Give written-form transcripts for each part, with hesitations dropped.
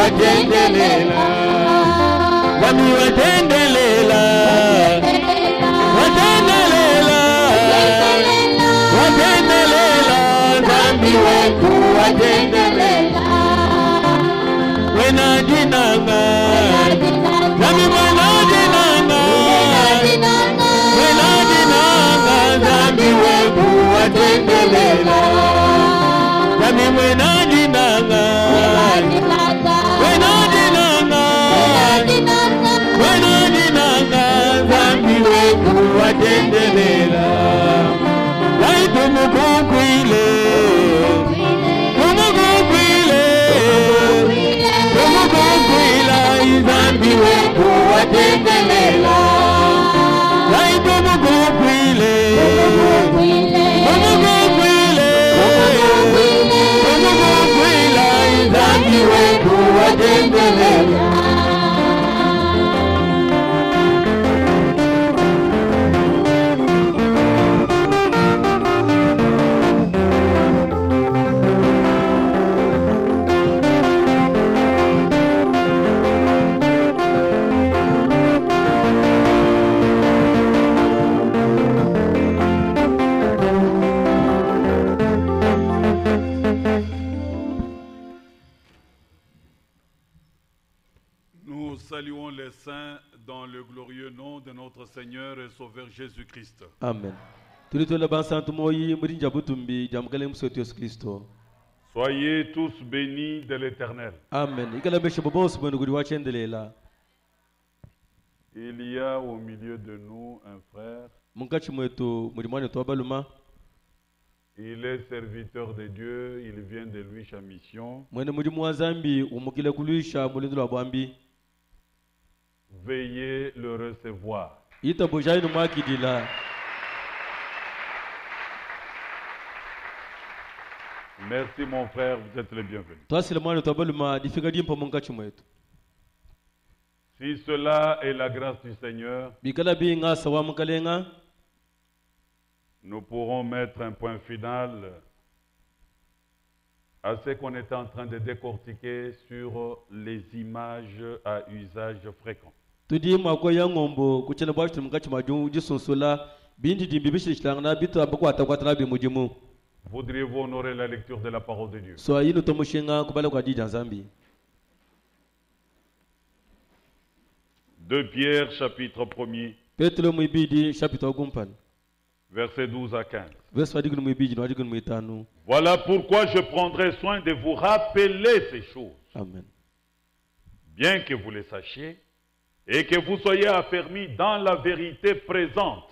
watendelela Zami watendelela Watendelela Watendelela Zami wetu watendelela Wena dinanga Zami wena dinanga Wena dinanga Zami wetu watendelela Zami wena dinanga Wena dinanga Wena dinanga Zami wetu watendelela Laitu mukukwile Mukukwile Mukukwila Zami wetu watendelela Laitu mukukwile Mukukwile Mukukwila Zami wetu watendelela Saluons les saints dans le glorieux nom de notre Seigneur et Sauveur Jésus-Christ. Amen. Soyez tous bénis de l'Éternel. Amen. Il y a au milieu de nous un frère. Il est serviteur de Dieu, il vient de Luisha Mission. Veuillez le recevoir. Merci mon frère, vous êtes le bienvenu. Si cela est la grâce du Seigneur, nous pourrons mettre un point final à ce qu'on est en train de décortiquer sur les images à usage fréquent. Voudriez-vous honorer la lecture de la parole de Dieu? 2 Pierre, chapitre 1er, versets 12 à 15. Voilà pourquoi je prendrai soin de vous rappeler ces choses. Amen. Bien que vous les sachiez et que vous soyez affermis dans la vérité présente.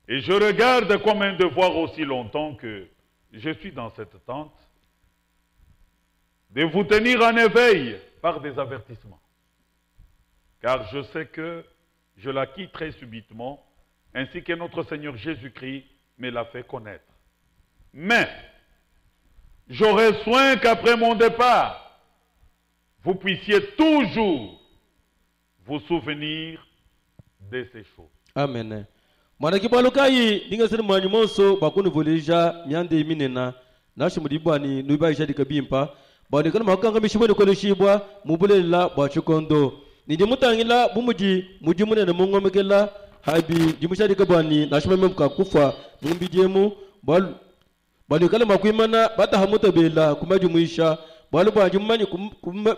Et je regarde comme un devoir aussi longtemps que je suis dans cette tente, de vous tenir en éveil par des avertissements. Car je sais que je la quitterai subitement, ainsi que notre Seigneur Jésus-Christ me l'a fait connaître. Mais, j'aurai soin qu'après mon départ, vous puissiez toujours vous souvenir de ces choses. Amen. Mwanakibalukai ningasema mwanyomoso bakunu volija myande iminena nashi mudibwani nubaisha dikabimpa bani kana makanga mishimwe ko lishibwa mubulela bwachukondo nije mutangila bumuji mujimune na mungomekela habi jimusha dikabani nashi memka kufa mumbijemu bali kala makwimana batahamuta bela kumajumuisha balu bajumani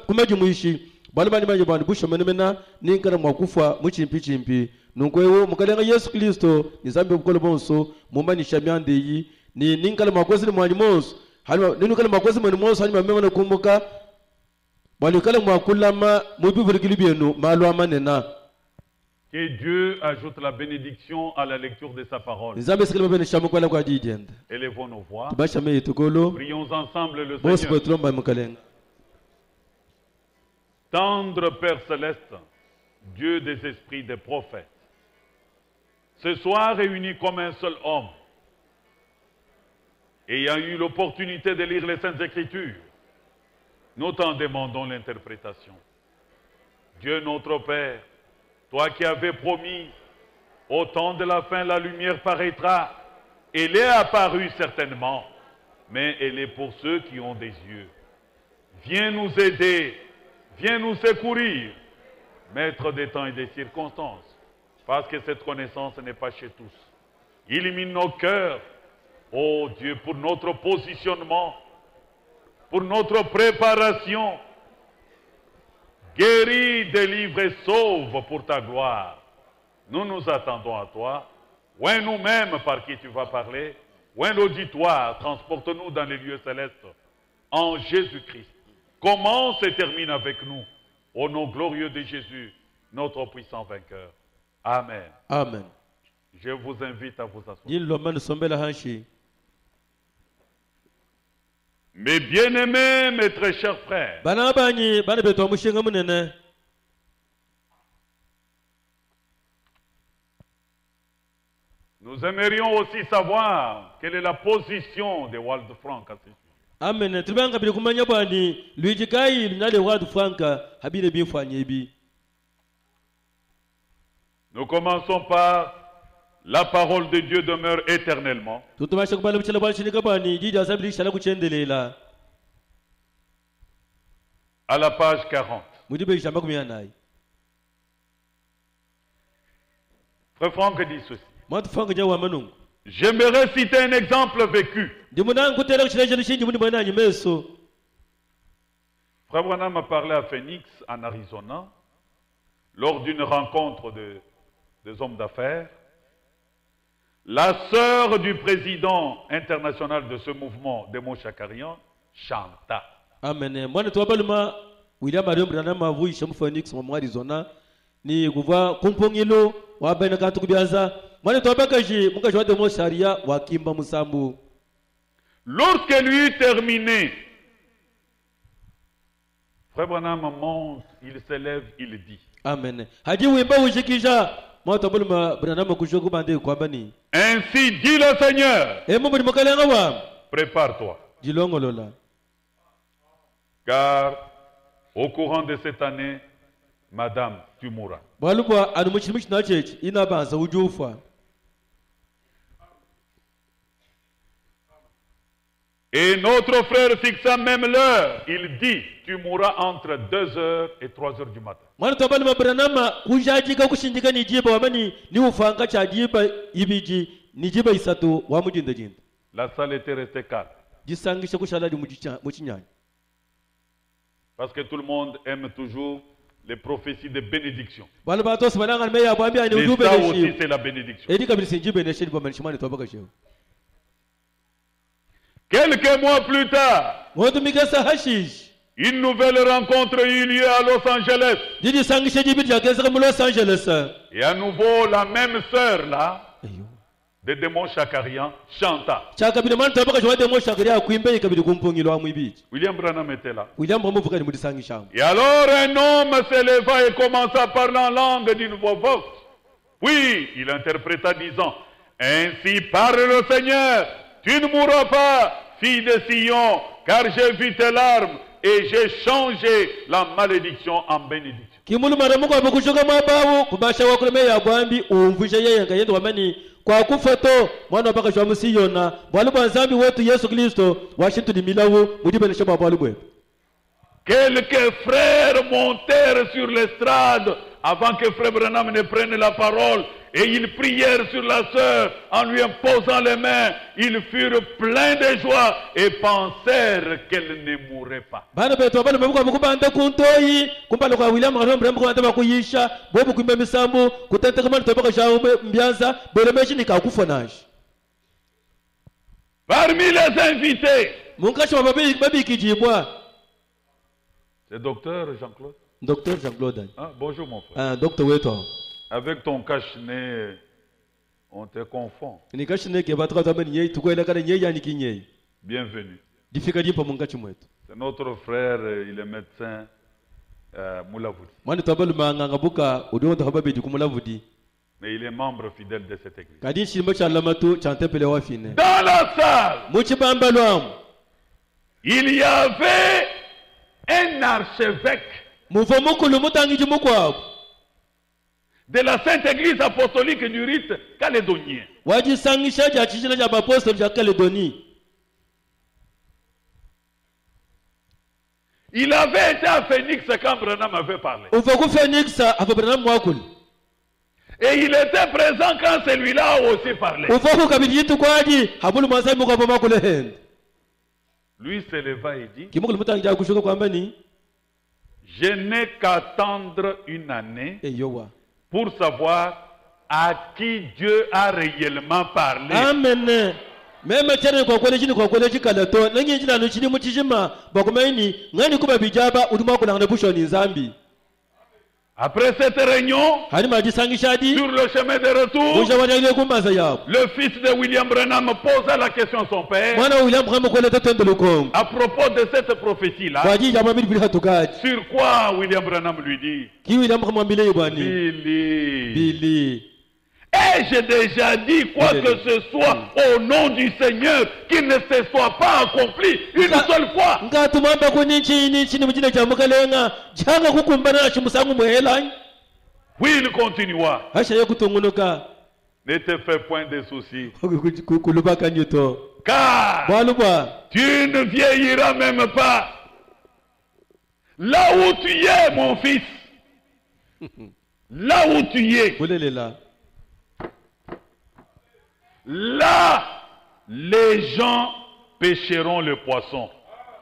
kumajumuishi balu bani bani busha menemena ninkara makufa muchimpi Nungwewo mukalenga Yesu Kristo nizambe bukolo bonso mumani shamyande yi ni ninkala makwezi ni mwanimoso halima ninukala makwezi mwanimoso halima memana kumbuka bali kala mwakulama mubivurikili byenu malo amanena. Que Dieu ajoute la bénédiction à la lecture de sa parole. Élevons nos voix. Prions ensemble le Seigneur. Tendre Père Céleste, Dieu des esprits des prophètes, ce soir réunis comme un seul homme, ayant eu l'opportunité de lire les Saintes Écritures, nous t'en demandons l'interprétation. Dieu notre Père, toi qui avais promis, au temps de la fin, la lumière paraîtra. Elle est apparue certainement, mais elle est pour ceux qui ont des yeux. Viens nous aider, viens nous secourir, maître des temps et des circonstances, parce que cette connaissance n'est pas chez tous. Illumine nos cœurs, ô Dieu, pour notre positionnement, pour notre préparation. Guéris, délivre et sauve pour ta gloire. Nous nous attendons à toi. Oint nous-mêmes par qui tu vas parler. Oint l'auditoire, transporte-nous dans les lieux célestes. En Jésus-Christ. Commence et termine avec nous. Au nom glorieux de Jésus, notre puissant vainqueur. Amen. Amen. Je vous invite à vous asseoir. Mes bien-aimés, mes très chers frères, nous aimerions aussi savoir quelle est la position de Wald Frank à ce sujet. Amen. Tubanga bili kumanya bwani Luigi Kai nale Wald Franka habile bifanye bi. Nous commençons par la parole de Dieu demeure éternellement. Tutumasha kubala bichela bwali shinika bwani jiji asabili shala kuchendelela. À la page 40. Mudibe jamba kumyanai. Frère Franck dit ceci. Matu Frank jawa manungu. J'aimerais citer un exemple vécu. Frère Branham m'a parlé à Phoenix, en Arizona, lors d'une rencontre des hommes d'affaires. La sœur du président international de ce mouvement, Demo Chakarian, chanta. Amen. Moi, William Marion Branham a vu Phoenix, en Arizona, ni kuva kumpongilo wa bena katu kubiaza. Lorsque lui eut terminé, Frère Branham monte, il s'élève, il dit. Amen. Ainsi dit le Seigneur. Prépare-toi. Car au courant de cette année, Madame, tu mourras. Et notre frère fixa même l'heure. Il dit, tu mourras entre 2h et 3h du matin. La salle était restée calme. Parce que tout le monde aime toujours les prophéties de bénédiction. Et ça aussi, c'est la bénédiction. Quelques mois plus tard, une nouvelle rencontre eut lieu à Los Angeles. Et à nouveau, la même sœur là, de Demo Chakarian, chanta. William Branham était là. Et alors un homme s'éleva et commença à parler en langue d'une voix forte. Puis il interpréta disant, ainsi parle le Seigneur, tu ne mourras pas, fille de Sion, car j'ai vu tes larmes et j'ai changé la malédiction en bénédiction. Kwa kufato mwana wa baka musiyona bwali bwanzambi wetu Yesu Kristo washintu milawo mudibele shaba bwali bwe. Quelques frères montèrent sur l'estrade avant que frère Branham ne prenne la parole et ils prièrent sur la sœur en lui imposant les mains. Ils furent pleins de joie et pensèrent qu'elle ne mourrait pas. Bana beto bana mbuka mukubanda kuntoyi kumpala kwa William Branham kwanda kuyisha bobu kumbe misambu kutenta kama tobaka shawo mbyanza belemeshi nikakufonaje. Parmi les invités, munkacho babi kijibwa. C'est docteur Jean-Claude. Docteur Jean-Claude. Ah, bonjour mon frère. Docteur Weto. Avec ton cache-nez, on te confond. Bienvenue. C'est notre frère, il est médecin Moulavoudi. Mais il est membre fidèle de cette église. Dans la salle, il y avait un archevêque de la Sainte Église apostolique du rite calédonien. Il avait été à Phoenix quand Branham avait parlé. uva ku Phoenix ava Branham wakul Et il était présent quand celui-là a aussi parlé. uva ku kabiri yitu kwaji habulu masai muko ava makule hen Lui se leva et dit, kimukulu mutangira kushuka kwamba ni je n'ai qu'attendre une année eyowa pour savoir à qui Dieu a réellement parlé. amen meme chene kwa kwele chini kwa kwele chikalato nangi njina no chini muchijima bakumaini ngani kuba bijaba uduma kulangana busho ni zambi Après cette réunion, hani majisangi shadi sur le chemin de retour, busha wanyale kumbaza yabo le fils de William Branham posa la question à son père mwana William Branham kwele tatendo lukongo à propos de cette prophétie-là. kwa ajili ya mabili bila hatukaji Sur quoi William Branham lui dit, ki William Branham ambile yibwani Billy, bili ai-je déjà dit quoi que ce soit au nom du Seigneur qui ne se soit pas accompli une seule fois? ngatumamba kunichi ni chini mujina cha mukalenga janga kukumbana chimusangu muhelani Oui, il continua. hasha yo kutungunuka Ne te fais point de soucis, kulubaka nyuto car bwaluba tu ne vieilliras même pas. Là où tu es, mon fils, là où tu es, kulelela là, les gens pêcheront le poisson.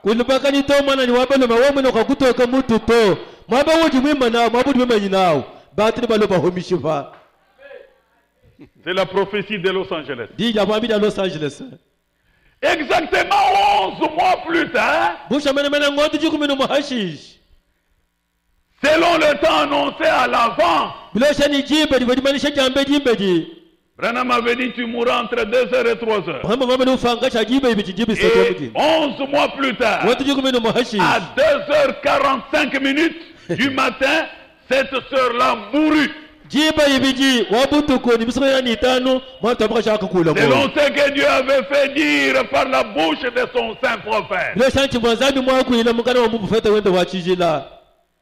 kulubaka ni to mwana ni wabalo mawamwe kwa kutoka mutu to mwaba woji mwima na mwabudu mwima nyinao batini baloba homishiva C'est la prophétie de Los Angeles. dija mwabida Los Angeles Exactement 11 mois plus tard, busha mena ngoti jikumino muhashish selon le temps annoncé à l'avant, bilosha ni jimbe dimanisha jambe jimbe ji Branham avait dit tu mourras entre 2h et 3h. mwamba mwamba ufanga cha jimbe ibi jibi seto Et mukini 11 mois plus tard, ngoti jikumino muhashish à 2h45 du matin, cette sœur-là mourut. jimba ibiji wabutuko ni bisoko yani itano mwanta mpaka shaka kula Selon mwa ce que Dieu avait fait dire par la bouche de son saint prophète. bilosha nchi mwazambi mwaku ila mukana wa mubufeta wende wachijila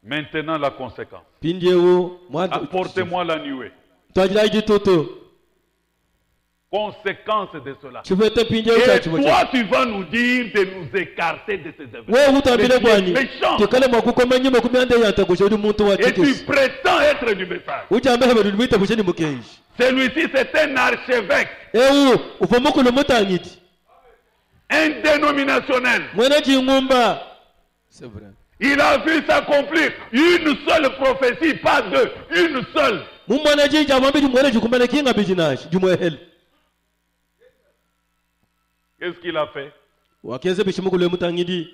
Maintenant la conséquence. pindiewo mwanta Apportez-moi la nuée. twajila ijituto Conséquence de cela. chivete pindiewo Et cha chibo toi, tu vas nous dire de nous écarter de ces événements. wewe hutambile Mais tu es kwani méchant. tikale mwakukoma nyuma kumyanda yanta kushodi muntu wa Et tu chikisi prétends être du message. ujambe hebelu mwita kusheni mukenji Celui-ci, c'est un archevêque, ewu ufomukulu mutangiti un dénominationnel. mwena jingumba c'est vrai Il a vu s'accomplir une seule prophétie, pas deux, une seule. mumwana jinja mwambidi mwele jukumbana kinga bijinashi jumwehele Qu'est-ce qu'il a fait? wakeze bishimukulu mutangidi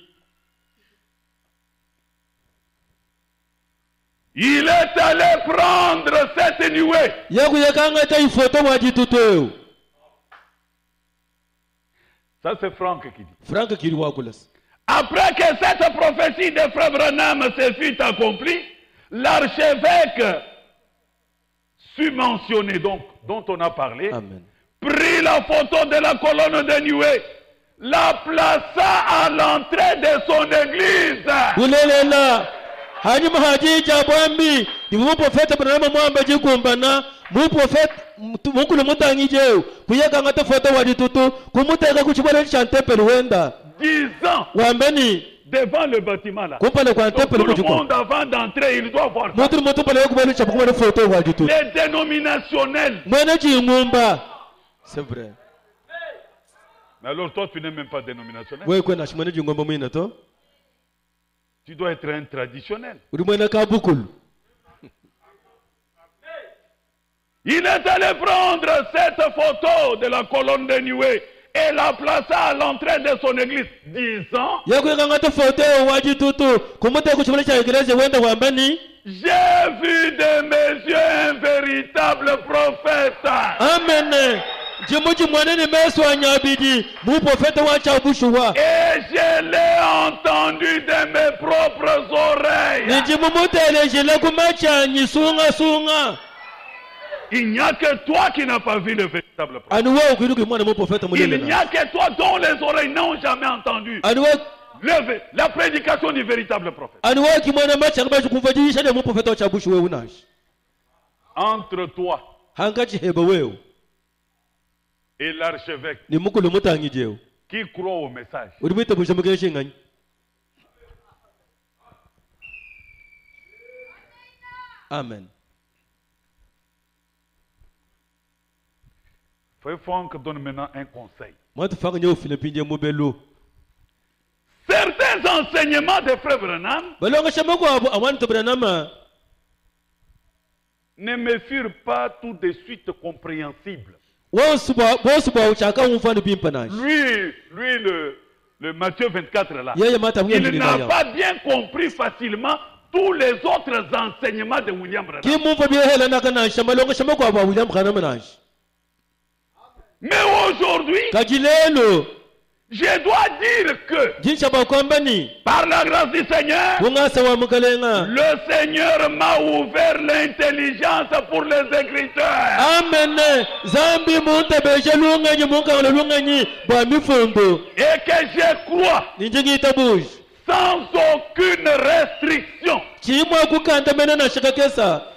Il est allé prendre cette nuée. yakuyekanga ta ifoto wajituto Ça, c'est Franck qui dit. frank kiri wakulas Après que cette prophétie de Frère Branham se fut accomplie, l'archevêque submentionné, donc, dont on a parlé, amen prit la photo de la colonne de nuée, la plaça à l'entrée de son église. kulelela hanyuma hajija bwambi ni muprofeta Branham mwamba jikumbana muprofeta mukulu mutangijeu kuyekanga ta foto wajituto kumuteka kuchibole cha tempele wenda Disant wambeni devant le bâtiment là. kumpale kwa Donc, tout tempele le kujiko monde avant d'entrer, il doit voir ça. mutu pale kubele cha kumele foto wajituto Les dénominationnels. mwene jingumba c'est vrai Mais alors toi, tu n'es même pas dénominationnel. wewe kwena shimwene jingumba mwina to Tu dois être un traditionnel. uri mwene kabukulu Il est allé prendre cette photo de la colonne de nuée et la plaça à l'entrée de son église, disant, yakuyekanga ta foto wajituto kumuteka kuchibole cha iglesia wenda wambeni j'ai vu de mes yeux un véritable prophète. amen jimuji mwanene meso anyabidi muprofeta wacha bushuwa Et je l'ai entendu de mes propres oreilles. nijimumuteleje kumacha nyisunga sunga Il n'y a que toi qui n'as pas vu le véritable prophète. ani wewe ukiruki mwana muprofeta Il n'y mulelela a que toi dont les oreilles n'ont jamais entendu ani wewe la prédication du véritable prophète. ani wewe kimwana macha ngabaje kumvajisha ne muprofeta wacha bushu wewe unashi Entre toi hangachi heba wewe et l'archevêque ni mukulu mutangijeu qui croit au message, uri mwita busha mugeshe ngani Amen. Frère Franck donne maintenant un conseil. Moi, tu fais un Philippine Mobelo. Certains enseignements de Frère Branham ne me furent pas tout de suite compréhensibles. Lui, le Matthieu 24 là, il n'a pas bien compris facilement tous les autres enseignements de William Branham. Mais aujourd'hui, je dois dire que par la grâce du Seigneur, le Seigneur m'a ouvert l'intelligence pour les Écriteurs. Amen. Et que je crois sans aucune restriction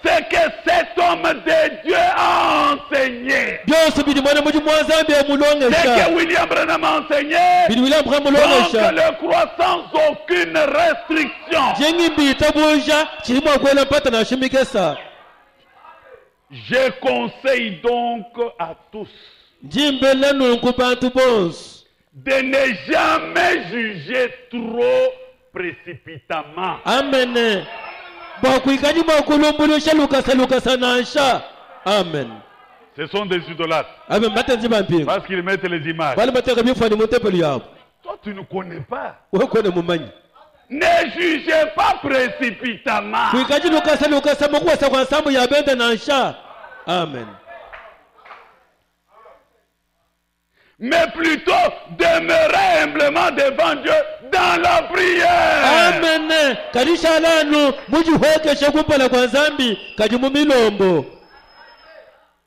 ce que cet homme de Dieu a enseigné. Ce que William Branham a enseigné, donc le croit sans aucune restriction. Je conseille donc à tous de ne jamais juger trop précipitamment. Amen. Amen. Ce sont des idolâtres. Parce qu'ils mettent les images. Toi, tu ne connais pas. Ne jugez pas précipitamment. Amen. Mais plutôt demeurer humblement devant Dieu dans la prière. Amen.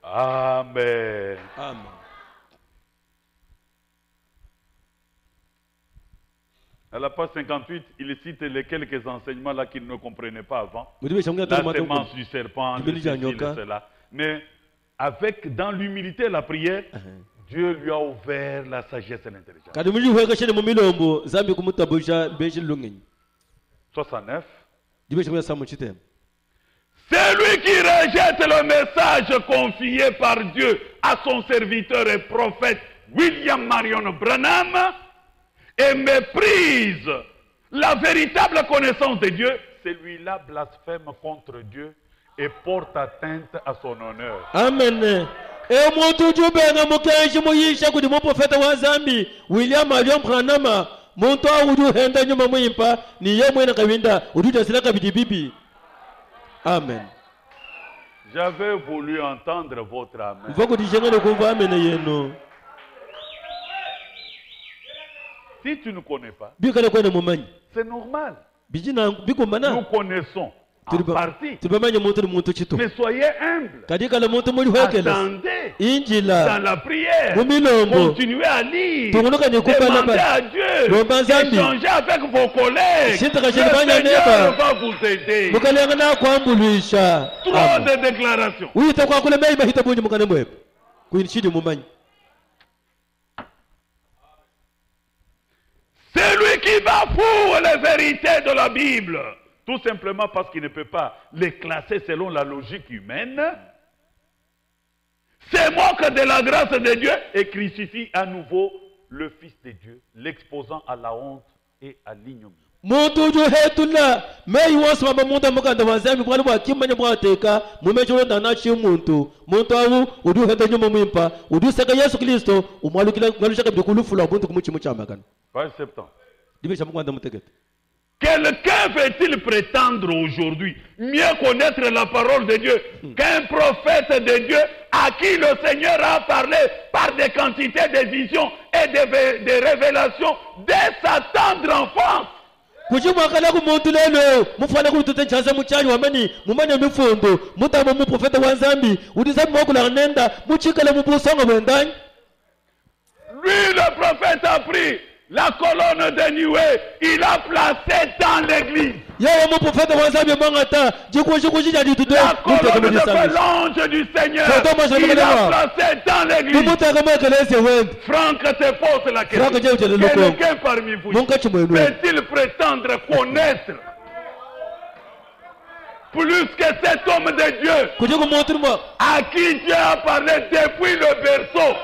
Amen. Amen. À la page 58, il cite les quelques enseignements là qu'il ne comprenait pas avant. La sémence du serpent, cela. Mais avec, dans l'humilité et la prière, Dieu lui a ouvert la sagesse et l'intelligence. 69. Celui qui rejette le message confié par Dieu à son serviteur et prophète William Marion Branham et méprise la véritable connaissance de Dieu, celui-là blasphème contre Dieu et porte atteinte à son honneur. Amen. William Marion Branham Amen. J'avais voulu entendre votre amen. Si tu ne connais pas, c'est normal. Nous connaissons en partie. Mais soyez humbles. Attendez dans la prière. Continuez à lire. Demandez à Dieu. Échangez avec vos collègues. Le Seigneur va vous aider. Trop de déclarations. Celui qui bafoue les vérités de la Bible, tout simplement parce qu'il ne peut pas les classer selon la logique humaine, se moque de la grâce de Dieu et crucifie à nouveau le Fils de Dieu, l'exposant à la honte et à l'ignominie. Page 70. Quelqu'un veut-il prétendre aujourd'hui mieux connaître la parole de Dieu qu'un prophète de Dieu à qui le Seigneur a parlé par des quantités de visions et de révélations dès sa tendre enfance? Lui, le prophète, a pris la colonne de nuée, il a placé dans l'église. La colonne de l'ange du Seigneur, il a placé dans l'église. Franck te pose la question. Quelqu'un parmi vous peut-il prétendre connaître plus que cet homme de Dieu kuja ku muntu mo à qui Dieu a parlé depuis le berceau.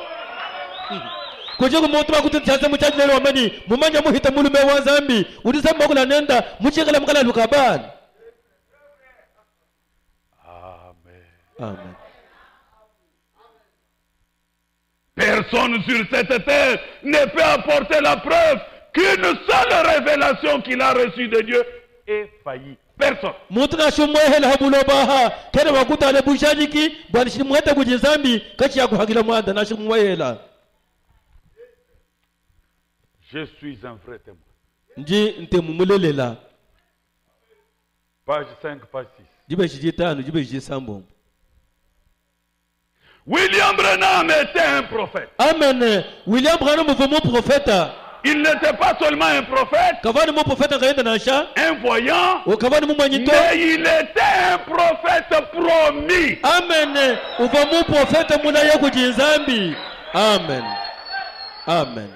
kuja ku muntu bakuti tshasa muchaji lelo wamani mumanya muhita mulume wa zambi udisa makula nenda muchekela mukala lukabani. Amen. Amen. Personne sur cette terre ne peut apporter la preuve qu'une seule révélation qu'il a reçue de Dieu est faillie. Personne. Muntu na shumwehela habulo baha kene wakuta ale bushajiki bwana shimwete kujizambi kachi ya kuhagila mwanda na shumwehela. Je suis un vrai témoin. Nji ntemumulelela. Page 5, page 6. Jibe shijitano jibe shijisambo. William Branham était un prophète. Amen. William Branham mon prophète. Il n'était pas seulement un prophète, Kavani mon prophète kaenda nasha. un voyant, O kavani mumanyito. mais il était un prophète promis. Amen. Uva mon prophète mulaya kujizambi. Amen. Amen.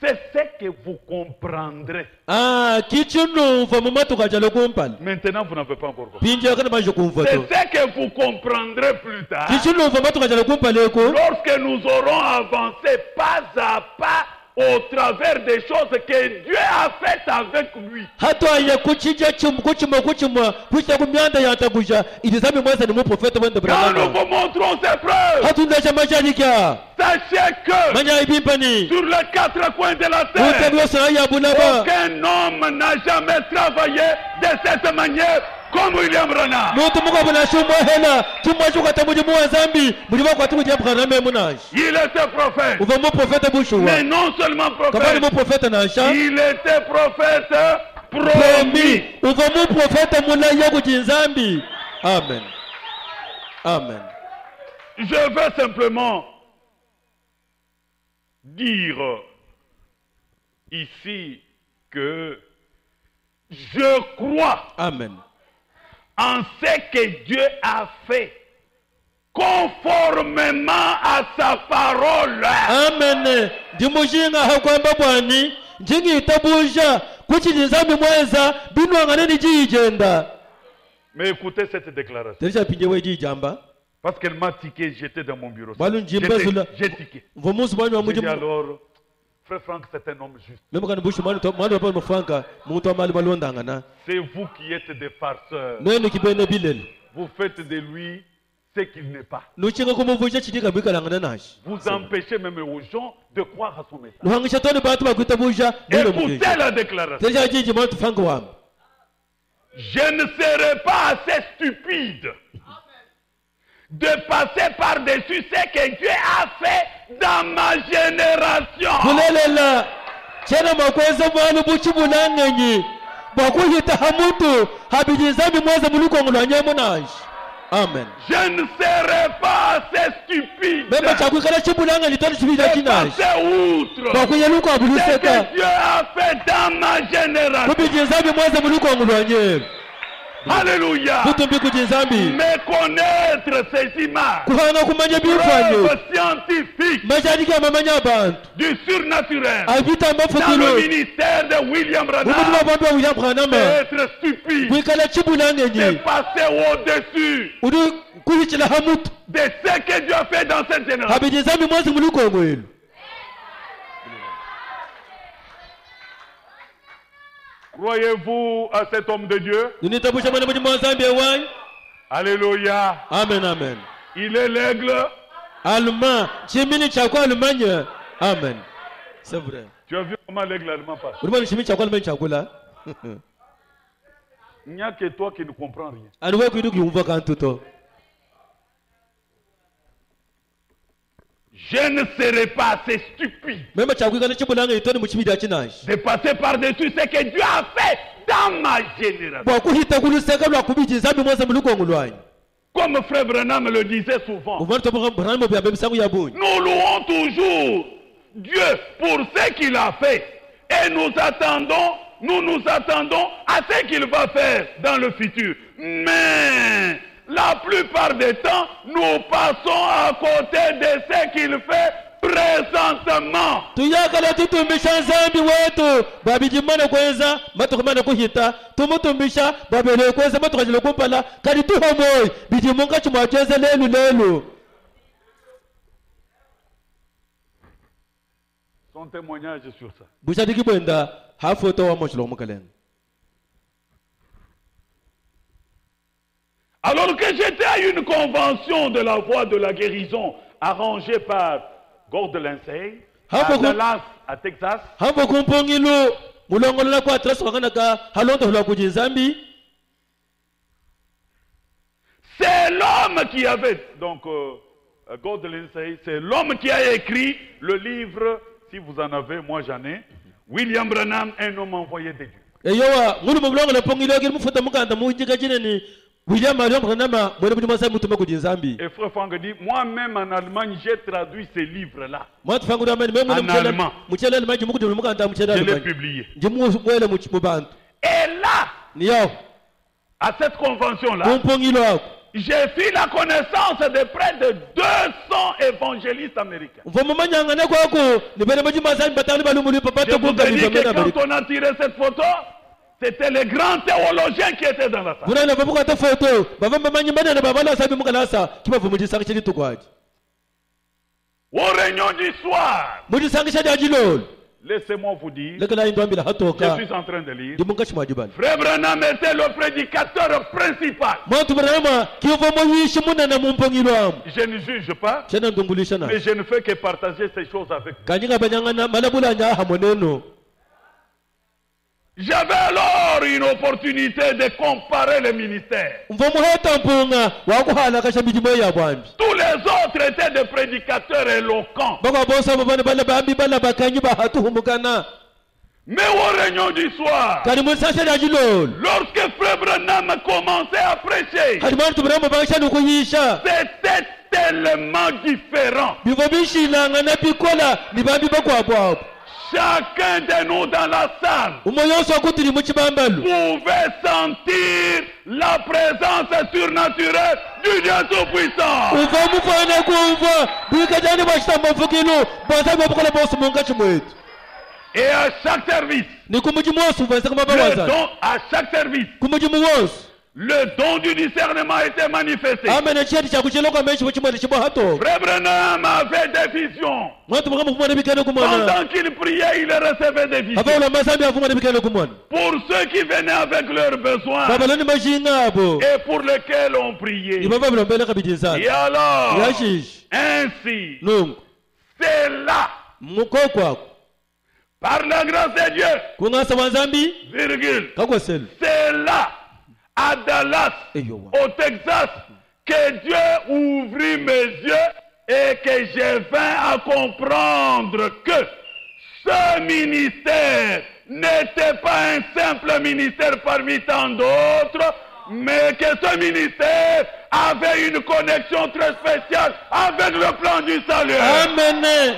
C'est ce que vous comprendrez. Ah, kichuno uva mumatu kajalo kumpal. Maintenant, vous n'avez pas encore compris. Pinje kana majo C'est kumfoto. ce que vous comprendrez plus tard. Kichuno uva matu kajalo kumpaleko. Lorsque nous aurons avancé pas à pas au travers des choses que Dieu a faites avec lui. Hata ya kuchija kuchuma kucha kumyanda yatakusha ilizami mwasa ni mu prophète wende Quand nous Branham. vous montrons ces preuves, Hatu ndasha majanika. sachez que Manya ibimpani. sur les quatre coins de la terre, Utabio sana bulaba. aucun homme n'a jamais travaillé de cette manière comme William Branham. Mutu muka buna shumwa hela. Tumwa shuka tamuji muwa zambi. Muliwa kwa tumu Branham munash. Il était prophète. Uva mu prophète bushuwa. Mais non seulement Kabani mu prophète, prophète nasha. il était prophète promis. Promis. Uva mu prophète mulaya kujinzambi. Amen. Amen. Je veux simplement dire ici que je crois Amen. en ce que Dieu a fait conformément à sa parole. Amen. Ndimushinga hakwamba bwani njingi itabusha kuchilizami mweza binwangane ni jijenda. Mais écoutez cette déclaration. Terisha pinjewe jijamba. Parce qu'elle m'a tiqué, j'étais dans mon bureau. Balu njimba zula. J'ai tiqué. Vomusu bwani wa J'ai dit mujimu. alors, frère Franck, c'est un homme juste. Memu kana bushu manu wa mafranka muntu wa mali balondangana. C'est vous qui êtes des farceurs. Nene kibene bilele. Vous faites de lui ce qu'il n'est pas. Nuchinga kumuvusha chidika bika langana nashi. Vous empêchez même aux gens de croire à son message. Nuhangisha toni batu bakutabusha. Écoutez la déclaration. Terisha jiji manu franka wa. Je ne serai pas assez stupide de passer par-dessus ce que Dieu a fait dans ma génération. Kulelela. Chena makweza manu buchi bulangenyi. Bakuhita hamutu. Habijizami mweza muluko ngulanye munashi. Amen. Je ne serai pas assez stupide Mema chakwikala chibulanga litani chibija de kinashi. passer outre Bakuyeluko ce abuluseka. que Dieu a fait dans ma génération. Kubijizami mweza muluko ngulanye. Alléluia. Kutumbi kujizambi. Mais connaître ces images, Kuhanga kumanya bifanyo. preuves scientifiques Majadika mamanya abantu. du surnaturel Avita dans mafukilo. le ministère de William Umutu Branham, wabantu wa William Branham. être stupide, Kuikala chibulanga de nyi. passer au-dessus Udu kuhichila hamutu. de ce que Dieu a fait dans cette génération. Habijizami mweza muluko ngwelu. Croyez-vous à cet homme de Dieu? Nunitabusha mwana mwenye zambi ewai. Alléluia. Amen, amen. Il est l'aigle. Allemand. Chimini chakwa Allemagne. Amen. C'est vrai. Tu as vu comment l'aigle allemand passe? Urumani chimini chakwa Allemagne chakula. Il n'y a que toi qui ne comprends rien. Anuwe kuidu kiumva kantuto. Je ne serai pas assez stupide Mema chakwikala chibulanga itoni muchibida chinashi. de passer par-dessus ce que Dieu a fait dans ma génération. Bwakuhita kuluseka lwa kubijizami mweza muluko ngulwanyi. Comme frère Branham le disait souvent, Uvani topa Branham bya bebisangu ya bunyi. nous louons toujours Dieu pour ce qu'il a fait et nous nous attendons à ce qu'il va faire dans le futur. Mais la plupart des temps, nous passons à côté de ce qu'il fait présentement. tuyakala tutumbisha nzambi wetu babijimana kweza matukumana kuhita tumutumbisha babele kweza matukajile kumpala kali tuhomoy bijimunga chumwacheza lelu. Son témoignage sur ça. bushadiki bwenda hafoto wa mochilo mukalen. Alors que j'étais à une convention de la voie de la guérison arrangée par Gord de Lindsay à Dallas, à Texas, hambo kumpongilo mulongolola kwa atrasa wakanaka halonda hula kujinzambi. c'est l'homme qui avait, donc Gord de Lindsay, c'est l'homme qui a écrit le livre, si vous en avez, moi j'en ai, William Branham, un homme envoyé de Dieu. Eyowa ngulu mulongolola pongilo gir mufuta mukanda mujika jineni William Branham mwene mujuma sa mutuma kujinzambi. Et frère Franck dit, moi-même en Allemagne, j'ai traduit ces livres-là. En allemand. Je l'ai publié. Et là, à cette convention-là, j'ai fait la connaissance de près de 200 évangélistes américains. Et je vous ai dit que quand on a tiré cette photo, c'était les grands théologiens qui étaient dans la salle. Au réunion du soir, laissez-moi vous dire, je suis en train de lire, Frère Branham était le prédicateur principal. Je ne juge pas, mais je ne fais que partager ces choses avec vous. J'avais alors une opportunité de comparer les ministères. Tous les autres étaient des prédicateurs éloquents. Mais aux réunions du soir, lorsque Frère Branham commençait à prêcher, c'était tellement différent. Chacun de nous dans la salle pouvait sentir la présence surnaturelle du Dieu Tout-Puissant. Et à chaque service, le don du discernement était manifesté. Frère Branham avait des visions. Pendant qu'il priait, il recevait des visions. Pour ceux qui venaient avec leurs besoins et pour lesquels on priait. Et alors, ainsi, c'est là, par la grâce de Dieu, virgule, c'est là, à Dallas, au Texas, que Dieu ouvrit mes yeux et que je vins à comprendre que ce ministère n'était pas un simple ministère parmi tant d'autres, mais que ce ministère avait une connexion très spéciale avec le plan du salut. Amen.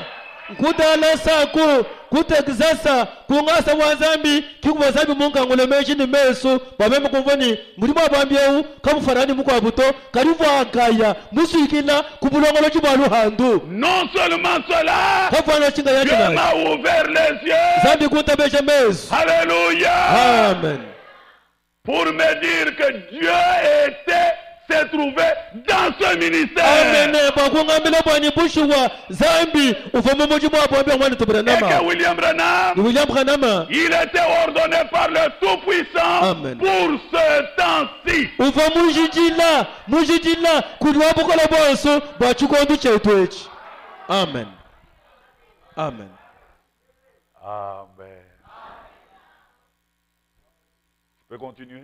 kutegzasa kungasa wazambi kikubazambi munkangule meshi ni meso babeme kumvoni mulimo abambyewu kamufarani mukwabuto karivu akaya musikina kubulongolo chibalu handu. Non seulement cela, Dieu m'a ouvert les yeux. Zambi kutabesha meso. Alléluia. Amen. Pour me dire que Dieu s'est trouvé dans ce ministère. Amen. Et que William Branham, il était ordonné par le Tout-Puissant pour ce temps-ci. Amen. Amen. Amen. Je peux continuer?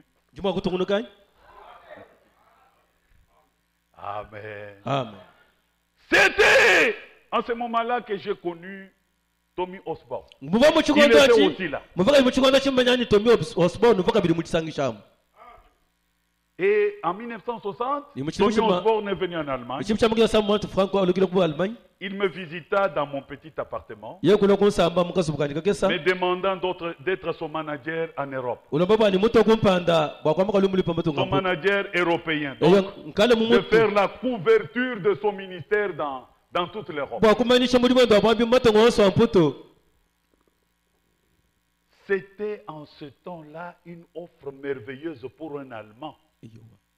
Amen. Amen. C'était en ce moment-là que j'ai connu Tommy Osborne. Il était aussi là. Et en 1960, Tommy Osborne est venu en Allemagne. Il me visita dans mon petit appartement, me demandant d'être son manager en Europe. Son manager européen. Donc, de faire la couverture de son ministère dans toute l'Europe. bwakumanisha muri mwendo wamwambi matongo wonso wa mputo. C'était en ce temps-là une offre merveilleuse pour un Allemand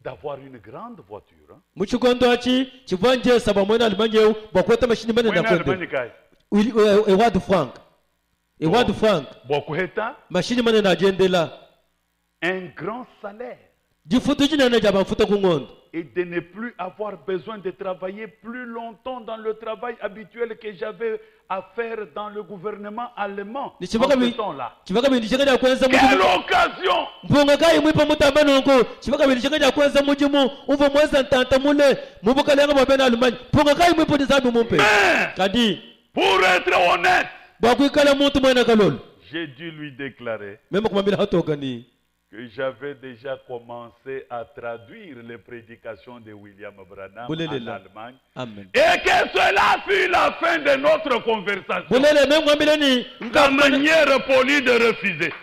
d'avoir une grande voiture. Hein? Muchikondo hachi chivanje saba mwena alimanye bwakweta mashini mane na kwende. Eward franc. Eward franc. Bwakweta mashini mane na agendela. Un grand salaire. Jifutu jina na jaba mfuta kungondo. Et de ne plus avoir besoin de travailler plus longtemps dans le travail habituel que j'avais à faire dans le gouvernement allemand. En ce temps-là. Quelle occasion! Mais, pour être honnête, j'ai dû lui déclarer que j'avais déjà commencé à traduire les prédications de William Branham en Allemagne. Amen. Et que cela fut la fin de notre conversation. La manière polie de refuser.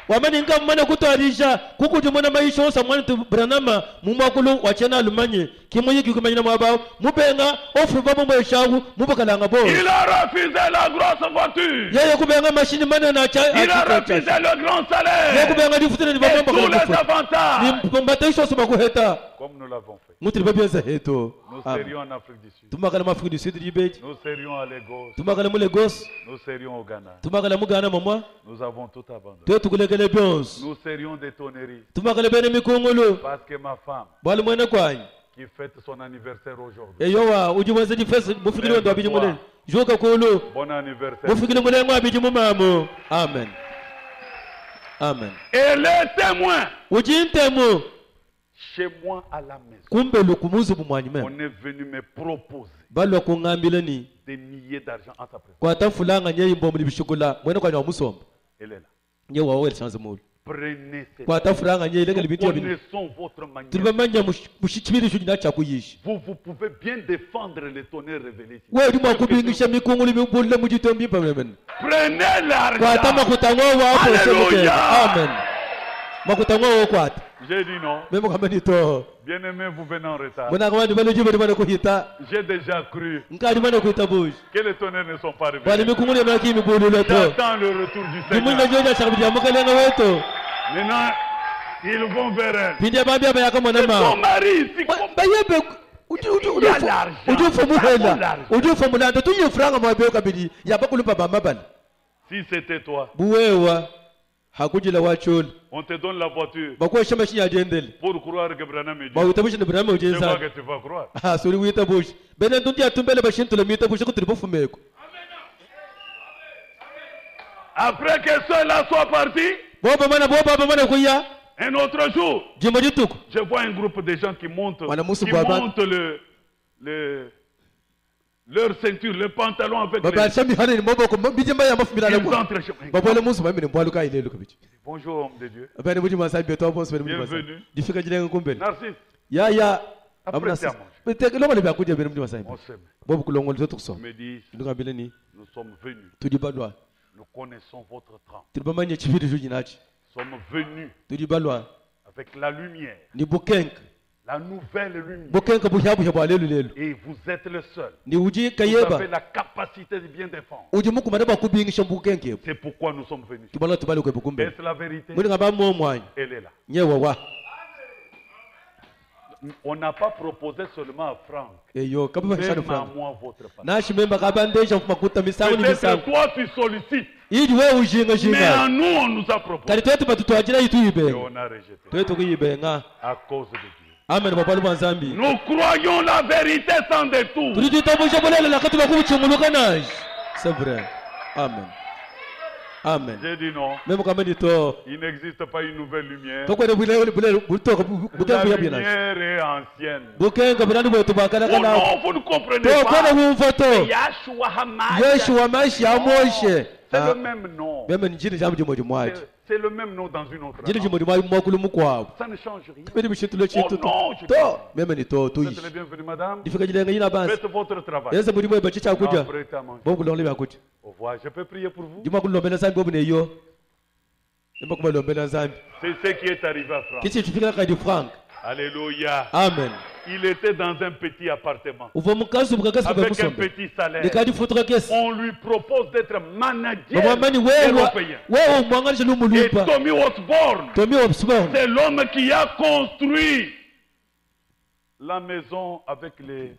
Wamani nga mwana kutwarisha kukuti mwana maisha osa mwana tu Branham mumakulu wachena Allemagne kimoyi kikumanyina mwabao mubenga ofu babo mweshagu mubakalanga bo. Il a refusé la grosse voiture. Yeye kubenga machine mane na cha. Il a refusé le grand salaire. Yeye kubenga difutene ni babo tous les avantages. Ni mbatisho soma kuheta. Comme nous l'avons fait. Muti babieza heto. Nous serions en Afrique du Sud. Tumakala mu Afrique du Sud libeti. Nous serions à Lagos. Tumakala mu Lagos. Nous serions au Ghana. Tumakala mu Ghana mama. Nous avons tout abandonné. Nous serions des tonneries. Parce que ma femme qui fête son anniversaire aujourd'hui. Bon anniversaire. Amen. Amen. Et les témoins. Chez moi à la maison. On est venu me proposer des milliers d'argent en sa présence. Elle est là. Prenez cette connaissons votre manière. Vous pouvez bien défendre les tonnerres révélés. Prenez l'argent. Alléluia. Amen. J'ai dit non. Bien aimé, vous venez en retard. J'ai déjà cru que les tonnerres ne sont pas révélés. J'attends le retour du Seigneur. Maintenant, ils vont vers elle. C'est son mari ici. Si c'était toi, on te donne la voiture pour croire que Branham est Dieu. Je vois que tu vas croire. Après que ceux-là soient partis, un autre jour, je vois un groupe de gens qui montent leur ceinture, le pantalon avec les... Bonjour homme de Dieu. Bienvenue. Narcisse. Après on me dit, nous sommes venus. Nous connaissons votre trempe. Nous sommes venus avec la lumière. La nouvelle lumière. Et vous êtes le seul. Vous avez la capacité de bien défendre. C'est pourquoi nous sommes venus. Est-ce la vérité? Elle est là. On n'a pas proposé seulement à Franck. Même à moi votre part. Peut-être toi tu sollicites. Mais à nous on nous a proposé. Et on a rejeté. À cause de Dieu. Amen. Nous croyons la vérité sans détour. C'est vrai. Amen. Amen. J'ai dit non. Il n'existe pas une nouvelle lumière. La lumière est ancienne. Oh non, vous ne comprenez pas. C'est le même nom. C'est le même nom dans une autre langue. Ça ne change rien. Oh non, vous êtes les bienvenus, madame. Faites votre travail. Apprêtez à manger. Au revoir. Je peux prier pour vous? C'est ce qui est arrivé à Franck. Alléluia. Amen. Il était dans un petit appartement uva mukazi ubukakasi avec un bakamusombe petit salaire. likadifutura kesi On lui propose d'être manager bamwamani wewe européen. wewe umwanganisha Et n'umulupa Tommy Osborne, Tommy Osborne c'est l'homme qui a construit la maison avec les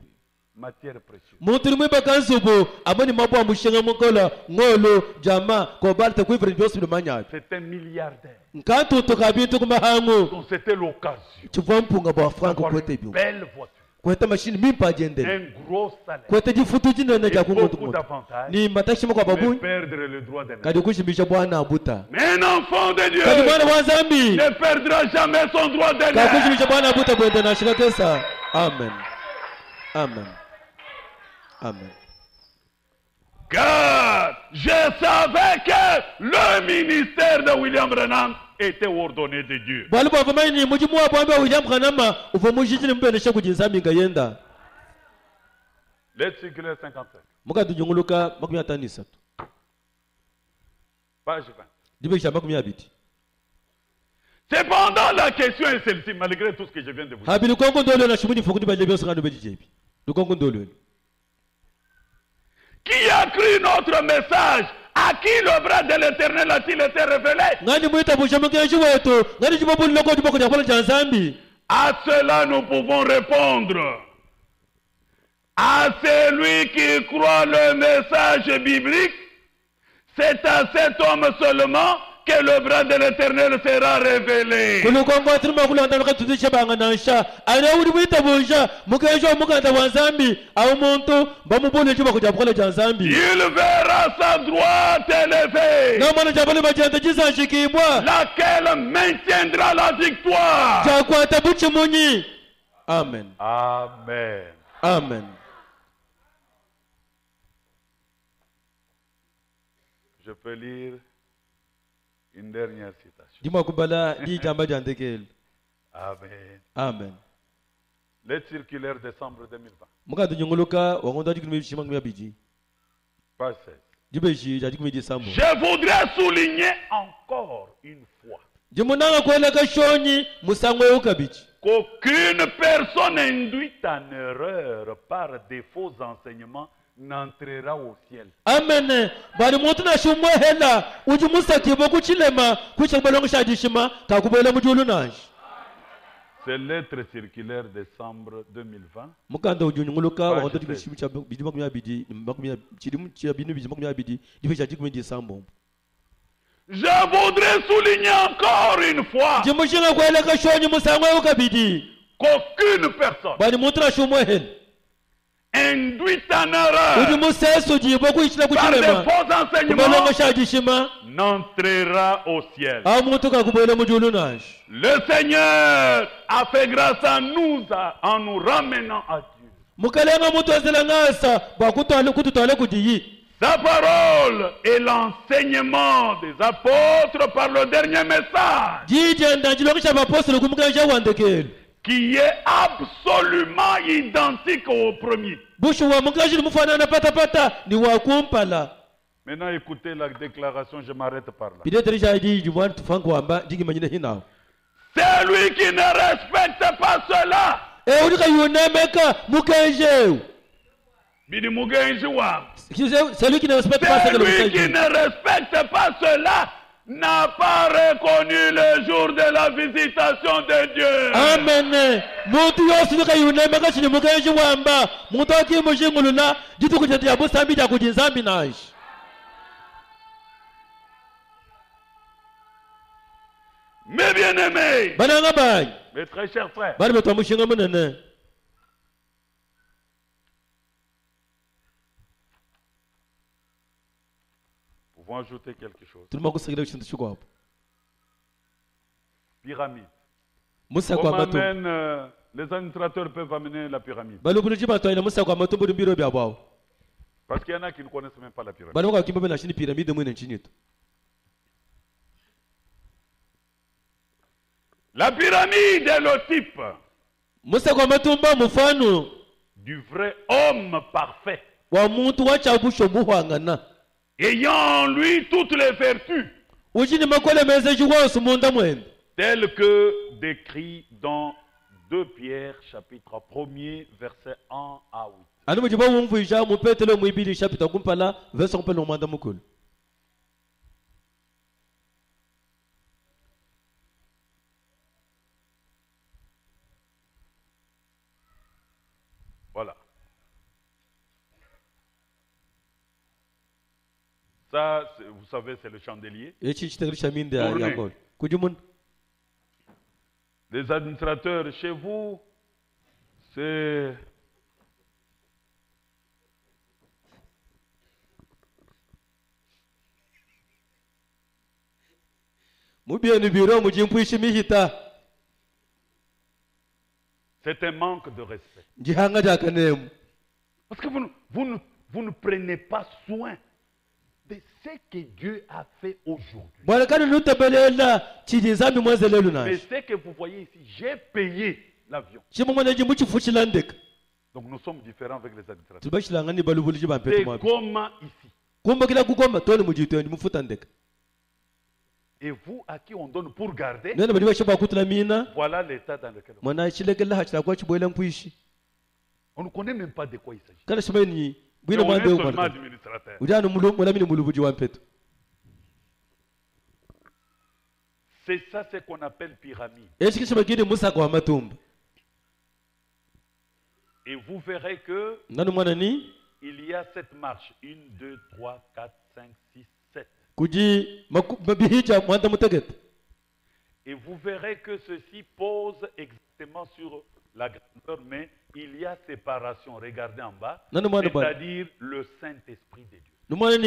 matières précieuses. muntu rimwe bakansubu amani mabu amushenga mukola ngolo jama kobalta kwivira byose bimanyaje C'est un milliardaire. nkantuto kabintu kumahangu Donc c'était l'occasion. kiva mpunga bwa franco Avoir kwete une byo belle voiture, kwete machine mimpa agendera un gros salaire kwete gifutu jinene et ja kungoto beaucoup kungoto d'avantages, ni matashimo kwa mais babu perdre le droit de naissance. kadi kushimisha bwana abuta Mais un enfant de Dieu kadi mwana wa zambi ne perdra jamais son droit de kadi naissance. kushimisha bwana abuta kwete na shika kesa amen amen amen Car je savais que le ministère de William Branham était ordonné de Dieu. bwali bwavamaini mujimu wa bwambe William Branham uva mujijini mbenesha kujinzambi ngayenda Lettre circulaire 55, mukadi junguluka 53 page 20. dibesha 20 Cependant, la question est celle-ci, malgré tout ce que je viens de vous dire. habili kongo ndolo na shimuni fukuti baje byose kandi bejijebi dukongo ndolo Qui a cru notre message? À qui le bras de l'Éternel a-t-il été révélé? ngani mwita bushamukeshi wetu ngani jibobuli loko diboko ya kola janzambi À cela, nous pouvons répondre. À celui qui croit le message biblique, c'est à cet homme seulement que le bras de l'Éternel sera révélé. kulukongo atrima kulanda bakatudisha banga nansha ana uri mwita busha mukeshi mukanda wanzambi au muntu bamubule diboko ya kola janzambi Il verra sa droite élevée, na mwana jabale majanda jizanshikibwa laquelle maintiendra la victoire. jakwata buchi munyi amen Amen. amen Je peux lire une dernière citation. dimwa kubala di jamba jandekele Amen. amen Lettre circulaire décembre 2020, mukadi junguluka wangonda jikumi shimang miyabiji page 16. jibeshi jajikumi disambo Je voudrais souligner encore une fois jimunanga kweleka shonyi musangwe ukabichi qu'aucune personne induite en erreur par des faux enseignements n'entrera au ciel. amen bali muntu na shumwe hela uji musakibo kuchilema kuchabalongo shadishima takubela mujulu nashi C'est lettre circulaire décembre 2020, mukanda ujunyunguluka Page wangonda 16. jikumi cha bidi makumi abidi makumi chirimu cha binu bidi makumi abidi jibeshi jikumi disambo je voudrais souligner encore une fois jimushinga kweleka shonyi musangwe ukabidi qu'aucune personne bali muntu na shumwe hela induite en uji erreur museso jibo kuichila par des kuchilema faux kubalongo enseignements shadishima n'entrera au ciel. au muntu kakubela mujulu nashi Le Seigneur a fait grâce à nous en nous ramenant à Dieu. mukalenga muntu azela ngasa bakutwale kututwale kudiyi Sa parole est l'enseignement des apôtres par le dernier message, jijenda njilokisha bapostoli kumukaisha wandekele qui est absolument identique au premier. bushu wa mukajili mufanana patapata ni wakumpala Maintenant, écoutez la déclaration, je m'arrête par là. bideterisha jiji mwana tufangu wamba jigi manyine hinao Celui qui ne respecte pas cela, ulika yunemeka mukaishe Bidi Mugenji wa. celui qui ne respecte pas ce que le Celui qui message dit. ne respecte pas cela n'a pas reconnu le jour de la visitation de Dieu. amen muntu yose ulika yunemeka chini mukaishe wamba muntu akimushinguluna jitu kutetea busambi ja kujinzambi nashi Mes bien-aimés, bananga banyi mes très chers frères, bali betwa mushinga munene pouvons ajouter quelque chose. tulima kusekela chintu chikwapo Pyramide. musa Comment kwa matumbu les administrateurs peuvent amener la pyramide? bali buliji batwaila musa kwa matumbu ndimbiro bya bwawo Parce qu'il y en a qui ne connaissent même pas la pyramide. bali bakakimba bena shini piramide mwene nchinito La pyramide est le type musa kwa matumba mufano du vrai homme parfait, wa muntu wachabusho buhwangana ayant en lui toutes les vertus, uchini makole meze chiwose munda mwene telles que décrites dans 2 Pierre, chapitre 1er, verset 1 à 8. Anu mujiba wumvuisha mu Petelo mu ibili chapita kumpala verse kumpala umanda mukulu. Voilà. Ça, vous savez, c'est le chandelier. Tournez. Les administrateurs chez vous, c'est... C'est un manque de respect. Parce que vous ne prenez pas soin de ce que Dieu a fait aujourd'hui. Mais ce que vous voyez ici, j'ai payé l'avion. Donc nous sommes différents avec les administrateurs. C'est comment ici. Et vous à qui on donne pour garder, voilà l'état dans lequel on est. On ne connaît même pas de quoi il s'agit. Mais on est seulement administrateur. C'est ça ce qu'on appelle pyramide. Et vous verrez que il y a 7 marches. 1, 2, 3, 4, 5, 6, 7. Et vous verrez que ceci pose exactement sur la grandeur, mais il y a séparation. Regardez en bas, c'est-à-dire le Saint-Esprit de Dieu.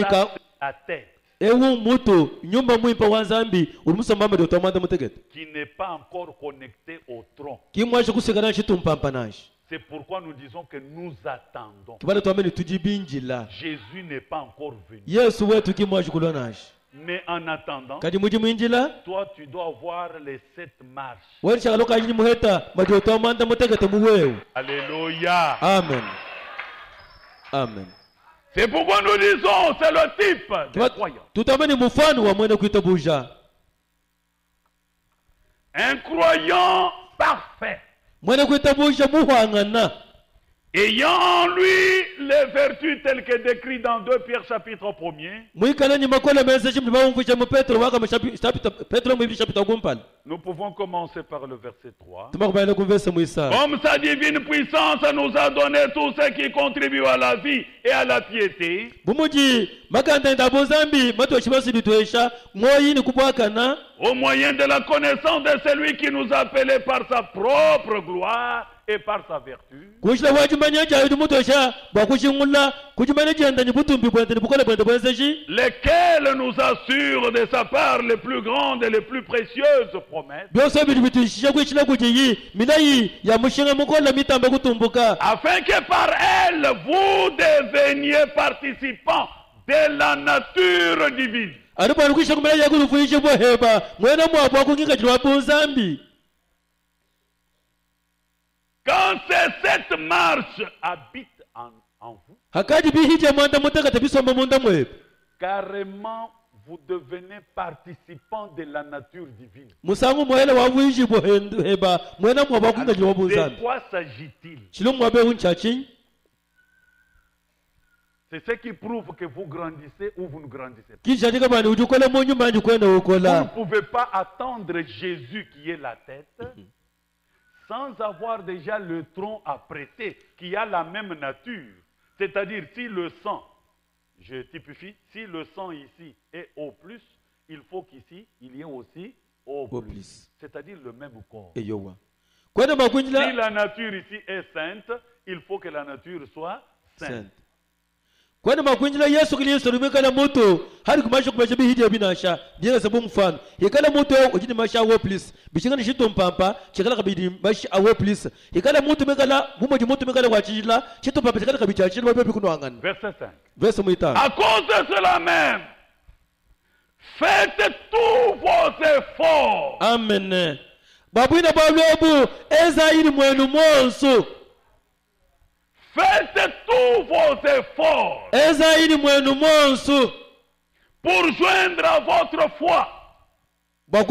Ça, c'est la tête qui n'est pas encore connectée au tronc. C'est pourquoi nous disons que nous attendons. Jésus n'est pas encore venu. Mais en attendant, toi tu dois voir les 7 marches. Alléluia. Amen. Amen. C'est pourquoi nous disons, c'est le type des croyants. Un croyant parfait, ayant en lui les vertus telles que décrites dans 2 Pierre chapitre 1er. Nous pouvons commencer par le verset 3. Comme sa divine puissance nous a donné tout ce qui contribue à la vie et à la piété, au moyen de la connaissance de celui qui nous a appelés par sa propre gloire et par sa vertu, lesquels nous assurent de sa part les plus grandes et les plus précieuses promesses, afin que par elles vous deveniez participants de la nature divine. Quand ces 7 marches habitent en vous, carrément vous devenez participants de la nature divine. Alors, de quoi s'agit-il? C'est ce qui prouve que vous grandissez ou vous ne grandissez pas. Vous ne pouvez pas attendre Jésus qui est la tête sans avoir déjà le tronc à prêter, qui a la même nature. C'est-à-dire, si le sang, je typifie, si le sang ici est O+, il faut qu'ici, il y ait aussi O+. C'est-à dire le même corps. Si la nature ici est sainte, il faut que la nature soit sainte. Kwani makunjila Yesu Kristo lumekala moto hari kumasha kumasha bihidi binasha dinga sabu mfano hikala moto ujini masha awo please bishingana shito mpampa chikala kabidi masha awo please hikala moto mekala bumoji moto mekala wachijila shito pampa chikala kabicha chilo babe kuno angana. Verset 5. Verset 8. À cause de cela même, faites tous vos efforts. Amen. Babuina bablobu eza ili mwenu monso. Faites tous vos efforts pour joindre à votre foi la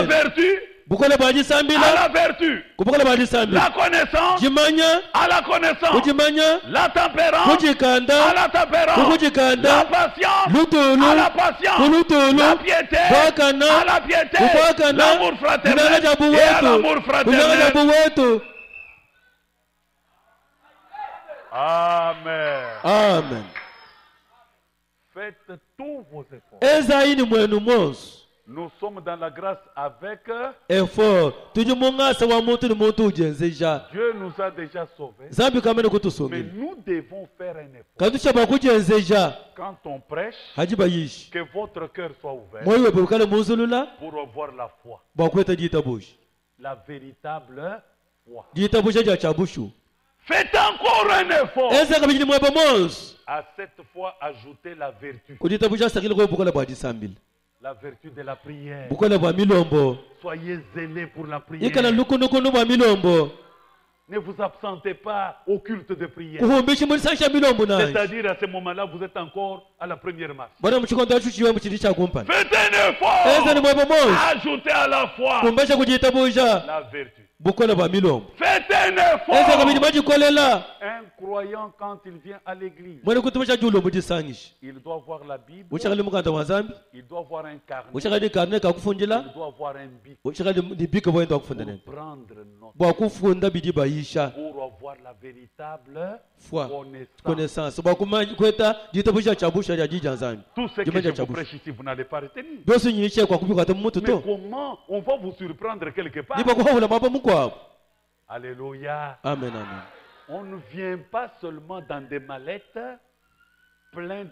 vertu, bukola bwa à jisambila la vertu, kubukola bwa jisambila la connaissance jimanya à la connaissance, kujimanya la tempérance kujikanda à la tempérance, kujikanda la patience lutulu à la patience, kulutulu la piété bwakana à la piété, kubwakana l'amour fraternel kunanga jabu et à wetu l'amour kunanga fraternel. jabu wetu. Amen. Amen. Faites tous vos efforts. Ezaini mwenu monso Nous sommes dans la grâce avec effort tujimungasa wa muntu ni muntu ujenzeja Dieu nous a déjà sauvés. zambi kamene Mais kutusomera nous devons faire un effort. kadushaba kujenzeja Quand on prêche, hajiba yishi que votre cœur soit ouvert moyo wepe bukale munzulula pour avoir la foi. bwakweta jitabusha La véritable foi. jitabusha ja chabushu Faites encore un effort. eza kabijini mwepe monso À cette foi, ajoutez la vertu. kujitabusha sakile kwa bukale bwa jisambila La vertu de la prière. bukale bwa milombo Soyez zélés pour la prière. ikala lukunukunu bwa milombo Ne vous absentez pas au culte de prière. kuhumbishi mulisasha milombo naye C'est-à-dire à ce moment-là, vous êtes encore à la première marche. bwana mchikondo achuchiwe muchiri cha kumpana Faites un effort. eza ni mwepe monso Ajoutez à la foi kumbasha kujitabusha la vertu. bukale bwa milombo Faites un eza kabijini effort. majikolela Un croyant, quand il vient à l'église, mwene kutumisha julo mujisangisha il doit voir la Bible, ushakali mukanda wa zambi il doit voir un carnet, ushakali karne kakufunjila il doit voir un bic ushakali nibika bwenda wakufunda nene pour prendre note, bwakufunda bidi bayisha pour avoir la véritable foi connaissance. connaissance bwakumanyi kweta jitabusha chabusha ya jija zambi Tout ce que Jimanja je vous chabusha prêche ici, vous n'allez pas retenir. byose nyishe kwa kubika ta mutu Mais to comment on va vous surprendre quelque part? niba kuhawula mapa mukwabo. Alléluia. Amen, amen. On ne vient pas seulement dans des mallettes pleines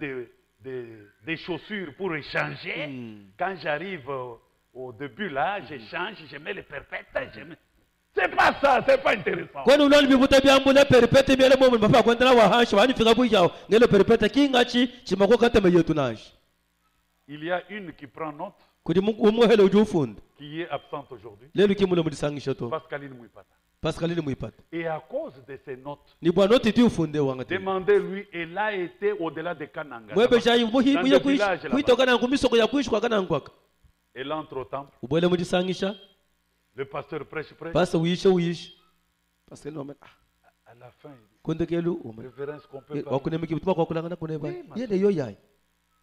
de chaussures pour échanger. Quand j'arrive au début là, j'échange, je mets les perpètes, c'est pas ça, c'est pas intéressant. Kwani uloni bibuta byambula peripete byele momu mapa kwendela wa hashi wani fika bujao ngelo peripete kingachi chimako kata meyetu nashi. Il y a une qui prend note, Kudi umuhele ujufunda. qui est absente aujourd'hui, Lelo kimulo mudisangisha to. Pascaline Mouipata. Pascaline muipata. Et à cause de ces notes, Ni bwa noti ti ufunde wangati. demandez-lui, elle a été au-delà de Kananga. Mwebe shayi muhi Dans buya des villages là-bas. kuitoka na ngumiso kwa kuishi kwa kana ngwaka. Elle entre au temple, Ubole mudisangisha. le pasteur prêche. Pasa uishe. Pascal no men. À la fin, il dit, Kunde kelu ume. révérence qu'on peut pas. Wakune mikibutuma kwa kulangana kuneba. Oui, ma Yende yo yai.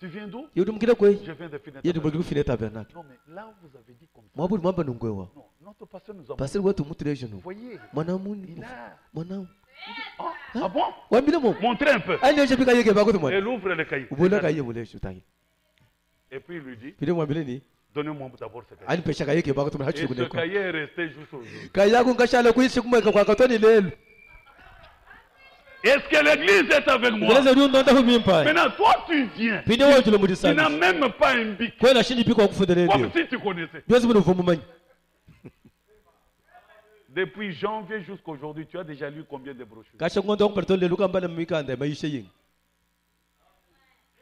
Tu viens d'où? Yedu mkile kwe. Je viens de finir. Yedu mkile fine tabernacle. Non, mais là, vous avez dit comme ça. Mwabudu mwamba nungwewa. Non, notre pasteur nous a Pascal wetu mutileje Vous no. voyez, Mwanamuni. il a. Mwanam. Ah bon? Wambile mo. Montrez un peu. Aile je pika yeke bakutu mwana. Elle ouvre le cahier. Ubole ka yeye muleje utangi. Et puis il lui dit, Pide mwambile ni. donnez-moi d'abord ce cahier. Ani pesha ka yeke bakutu mwana Et hachu ce kuneko. cahier est resté jusqu'aujourd'hui. Kaya kungashale kuishi kumweka kwa katoni lelo. Est-ce que l'église est avec moi? Ngeleza ndio ndo humimpa. Maintenant, toi, tu viens. Pide wetu lo Tu n'as mudisangisha. même pas un bic. Kwela shindi piko kufunda Comme lelo. si tu connaissais. Byose bunu vumumanyi. Depuis janvier jusqu'à aujourd'hui, tu as déjà lu combien de brochures? Kasha ngondo kuperto lelo kambala mikanda maisha yingi.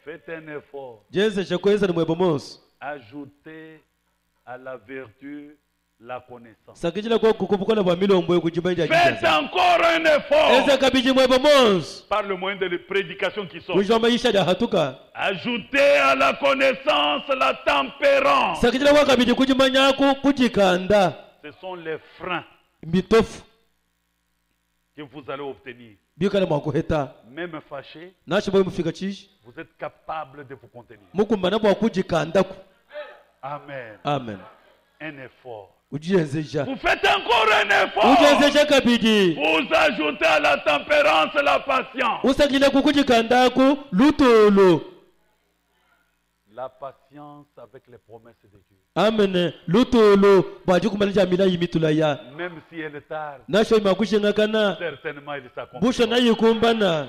Faites un effort. Jeze shekweza ni mwebo mos. Ajoutez à la vertu la connaissance. Sakijila kwa kukubukola bwa milombo yokujibanja Faites jija. encore un effort Eza kabiji mwebo mos. par le moyen de prédication qui sort. Kujwa maisha ya hatuka. Ajoutez à la connaissance la tempérance. Sakijila kwa kabiji kujimanya kujikanda. Ce sont les freins Mitofu. que vous allez obtenir. Bikala mwakuheta. Même fâché, Nashi boy mufika chishi. vous êtes capable de vous contenir. Mukumbana bwa kujikanda ku. Amen. Amen. Un effort. Ujienzeja. Vous faites encore un effort. Ujienzeja kabiji. Vous ajoutez à la tempérance la patience. Usakile kukujikanda ku lutolo. La patience avec les promesses de Dieu. Amen. Lutolo bwaji kumalija mila yimitula ya. Même si elle tarde, Nasho imakushenga kana. certainement il s'accomplit. Busha na yikumbana.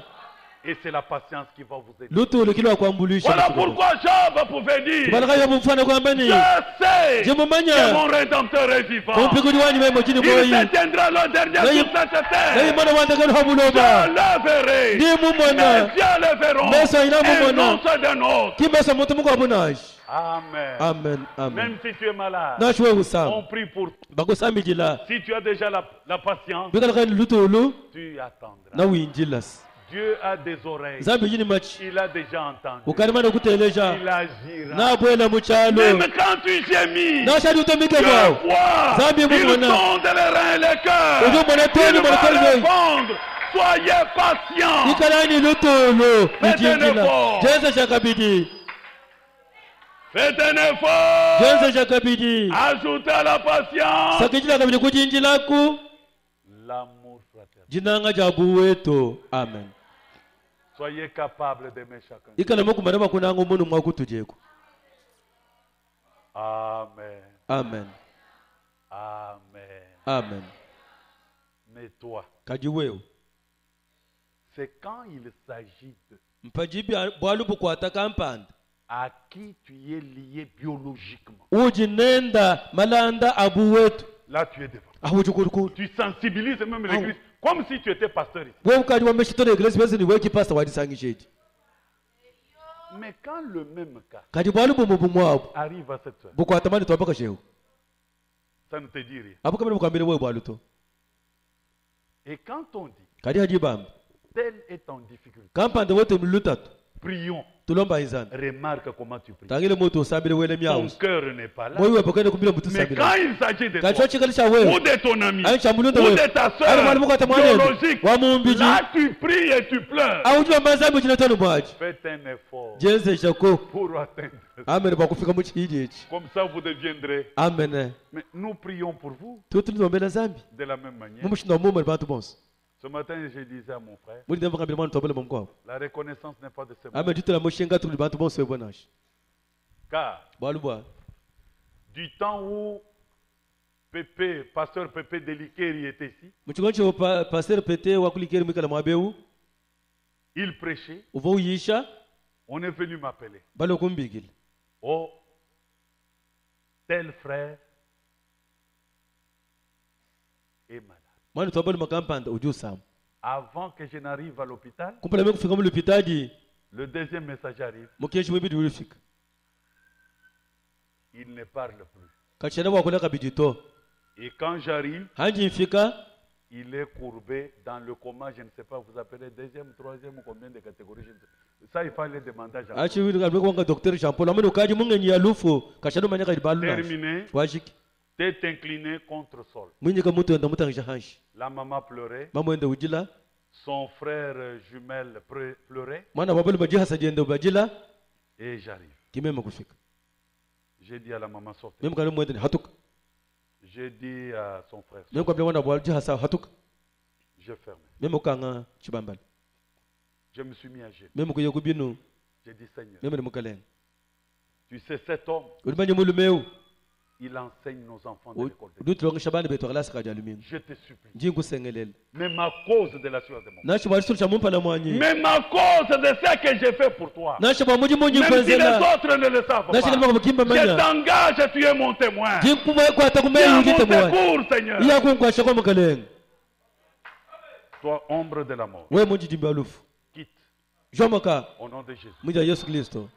Et c'est la patience qui va vous aider. Lutolo kilo akwambulisha. Voilà pourquoi Job pouvait dire, Balaka ya mfano kwamba ni. je sais Je que mumanya. mon Rédempteur est vivant. Kumpigudi wani memo chini Il boyi. se tiendra le dernier sur cette Nayi terre. mana wanda kalo Je habuloba. le verrai. Ndi mumona. Mes yeux le verront. Meso ina Et mumona. non ceux d'un autre. Kimesa mutu muko abunashi. Amen. Amen. Amen. Même si tu es malade, Nashwe usam. on prie pour toi. Bakusambijila. Si tu as déjà la patience, Bikala kan lutolo tu attendras. na winjilas. Dieu a des oreilles. nzambe yini machi Il a déjà entendu. ukalimana kuteleja Il agira. nabwela muchalo Même quand tu gémis, nashadi utomike Dieu bwao voit. Zambi Il mwana. sonde les reins et les cœurs. Ujo mwana toni, Il mwana va toni wewe. répondre. Soyez patients. ikalani lutolo Faites un lijingila effort. jenze chakabidi Faites un effort. jenze chakabidi Ajoutez à la patience sakijila kabidi kujinjilaku l'amour fraternel. jinanga jabu wetu amen Soyez capables d'aimer chacun. ikala mukumarama kunanga umuntu mwakutujeko Amen. amen Amen. amen Mais toi, kaji wewe c'est quand il s'agit de mpajibi bwalu bukwata kampanda à qui tu es lié biologiquement. ujinenda malanda abu wetu Là, tu es devant. ahujukurukuru Tu sensibilises même l'église comme si tu étais pasteur ici. wewe ukadi wameshitona iglesi bese ni weki pastor wadisangishedi Mais quand le même cas kadi bwalu bumubumwabo arrive à cette heure, bukwata mani twapaka shehu ça ne te dit rien. apo kamene bukambire wewe bwalu to Et quand on dit, kadi hajibamba telle est en difficulté, kampanda wote mlutatu prions. tulomba izana Remarque comment tu pries. tangile moto usabire wele Ton myaus cœur n'est pas là. moyo wepokene kumbira mutu Mais sabira quand il s'agit de kadi toi, chokikalisha ou wewe de ton ami, ayi chamulunda ou wewe de ta ari mwalimu soeur kwata mwanene biologique, wa mumbiji là tu pries et tu pleures. awujwa mazambi chinatono bwaji Faites un effort jenze shako pour atteindre. amen bakufika mu chihiji echi Comme ça, vous deviendrez. amen Mais nous prions pour vous tutulizombela zambi de la même manière. mumushinda mumwe bantu bonse Ce matin, je disais à mon frère, muri ndemva kambira mwana tobele mumkwabo la reconnaissance n'est pas de ce monde. amen tutula mushinga tuli bantu bonse webonashi Car bwalu bwa du temps où Pépé, pasteur Pépé Delikeri était ici, muchigongo cho pasteur pete wakulikeri mwikala mwabeu il prêchait, uva uyisha on est venu m'appeler. balo kumbigila Oh, tel frère est malade. mwana tobele makampanda ujusam Avant que je n'arrive à l'hôpital, kumpala mwe kufika mu lupitaji le deuxième message arrive, mukeshi mwebidi ulifika il ne parle plus. kachana wakula kabidi to Et quand j'arrive, hanji mfika il est courbé dans le coma, je ne sais pas, vous appelez deuxième, troisième ou combien de catégories, je ne sais pas. Ça, il fallait demander à Jean. achi wili kalbe kwanga docteur Jean Paul amene ukaji mungenyi ya lufu kachana manya kali balu na Terminé, wajiki tête inclinée contre sol. mwinyi ka mutu enda mutangisha hanshi La maman pleurait, mama enda ujila son frère jumelle pleurait, mwana wabulu bajiha sajenda bajila et j'arrive. kimema kufika J'ai dit à la maman, sortez. meme kale mwende hatuka J'ai dit à son frère, meme kwa mwana bwa jiha sa hatuka je ferme. meme ukanga chibambala Je me suis mis à genoux. meme kuye kubinu J'ai dit, Seigneur, meme ni mukalen tu sais, cet homme, ulimanye mulu meu il enseigne nos enfants de l'école de Dieu. udutulonga shabani beto kalasa kaja lumini Je te supplie. njingu sengelele Même à cause de la sueur de mon nashi bwa sulcha mumpa na mwanyi même à cause de ce que j'ai fait pour toi. nashi bwa muji munyi Même si les kwenzela autres ne le savent nashi kalima pas. kumkimba Je manya t'engage, tu es mon témoin. jingu kwa Tu takume es à mon yujite mwa secours, Seigneur. iya kunkwa shako mukalen Toi, ombre de la mort, we munji jimba alufu quitte jomoka au nom de Jésus. mwija Yesu Kristo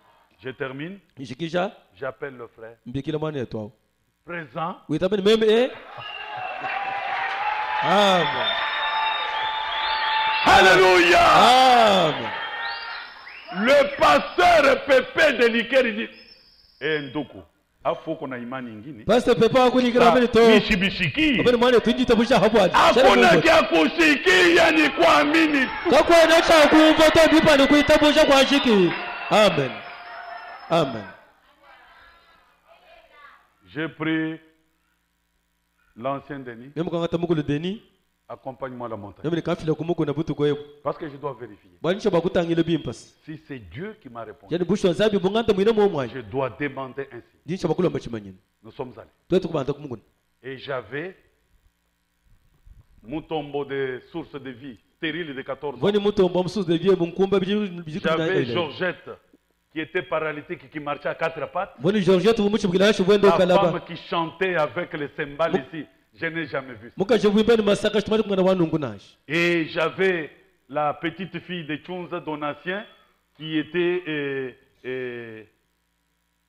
Je termine. ishikisha J'appelle le frère. mbikila mwana yetu Présent. witamani meme amen Alléluia. amen Le pasteur Pépé de Likeri dit, eh Ndoko, afo kuna imani ingine. pastor pepa akunikira mene to Bishibishiki. abene mwana tunjita busha habwadi Hakuna kia kushikia ni kuamini. kakwena cha kumva to bipa ni kuita busha kwa shiki amen amen J'ai pris l'ancien Denis. meme kanga tamukulu deni Accompagne-moi à la montagne. meme kafila kumuko na butu kwa Parce que je dois vérifier. bwanisha bakutangile bimpas Si c'est Dieu qui m'a répondu, yani busho nzabi bunganta mwine mu mwaje je dois demander ainsi. ndinsha bakulomba chimanyini Nous sommes allés. twetu kubanta kumukuna Et j'avais mon tombeau de source de vie stérile de 14 ans. voni mutombo musuzi de vie munkumba bijikuna J'avais Georgette qui était paralytique, qui marchait à quatre pattes. voni Georgette mumuchibukila hashi bwendo La kalaba femme qui chantait avec les cymbales ici. Je n'ai jamais vu ça. mukaje bwimbani masaka chitumali kumwana wanungu nashi Et j'avais la petite fille de Tchunza Donatien qui était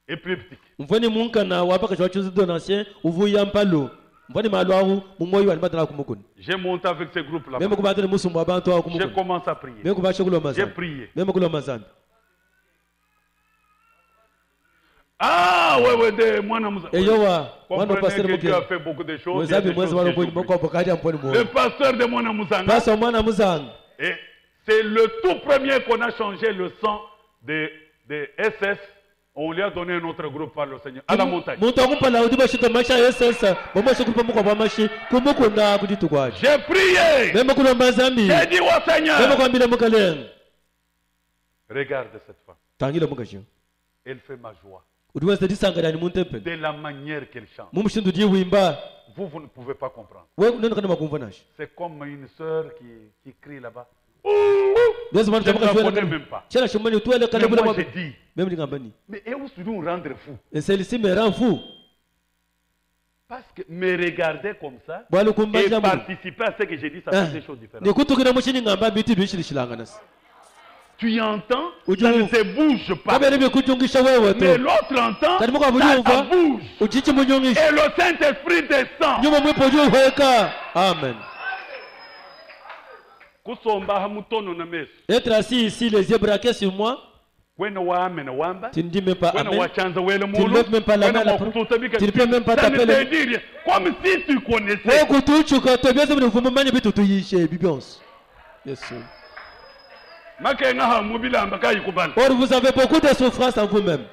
épileptique. mvoni munkana wapaka chwa chuzi donatien uvuya mpalo mboni malwahu mumoyi wani badala kumukuni J'ai monté avec ces groupes là. meme kubatele musumbu abantu awo J'ai kumukuni commencé à prier. meme kubashe kulwa J'ai mazambi prié. meme kulwa mazambi Ah ouais, de moi eyowa mwana Comprenez pasteur que Dieu a muke fait beaucoup de choses. Il y a wezabi des mwezi choses wano que kwenye j'oublie. moko pokadi amponi Le mwo pasteur de Mwana Muzanga. pasa mwana muzanga Et c'est le tout premier qu'on a changé le sang de SS. On lui a donné un autre groupe par le Seigneur. À la montagne. muntu akumpala udi bashika masha yesesa bomoshe kulipa mukwa kwa mashi kumukunda kuditu kwaje J'ai prié. meme kulwa mazambi J'ai dit au meme Seigneur. kwambile mukalenga Regarde cette femme. tangile mukasho Elle fait ma joie. udi wese disangalani mu tempele De la manière qu'elle chante. mumushindu diwimba Vous ne pouvez pas comprendre. we neno kana makumva nashi C'est comme une sœur qui crie là-bas. bese mwana Je ne la tamaka connais même pas. chela shimani tuele kana Mais bula moi mwa j'ai dit, meme ngambani mais où se nous rendre fou? eselisi meran fu Parce que me regarder comme ça bwali et kumbaza mu participer à ce que j'ai dit, ça fait des choses différentes. nikutukira mushini ngamba biti bishilishilanga nasi Tu entends, Ou ça tu- ne se bouge pas. kabere bikutungisha wewe Mais to l'autre entend, kadi muka ça bulyumva bouge. uchichi munyungisha Et le Saint-Esprit descend. nyuma mwipo juhweka amen Kusomba hamutono na meso. être assis ici les yeux braqués sur moi Kwena wame na wamba. tu ne dis même pas Kwena amen wachanza wele Tu mulu. ne lèves même pas la main à la Tu ne peux même pas Ça ne taper te le- dit rien. Comme si tu connaissais. wewe kutuchuka to byose bino vuma manye bitu tuyishe bibyonse yesu Makenga hamubilamba kayikubala. or vous avez beaucoup de souffrance en vous-même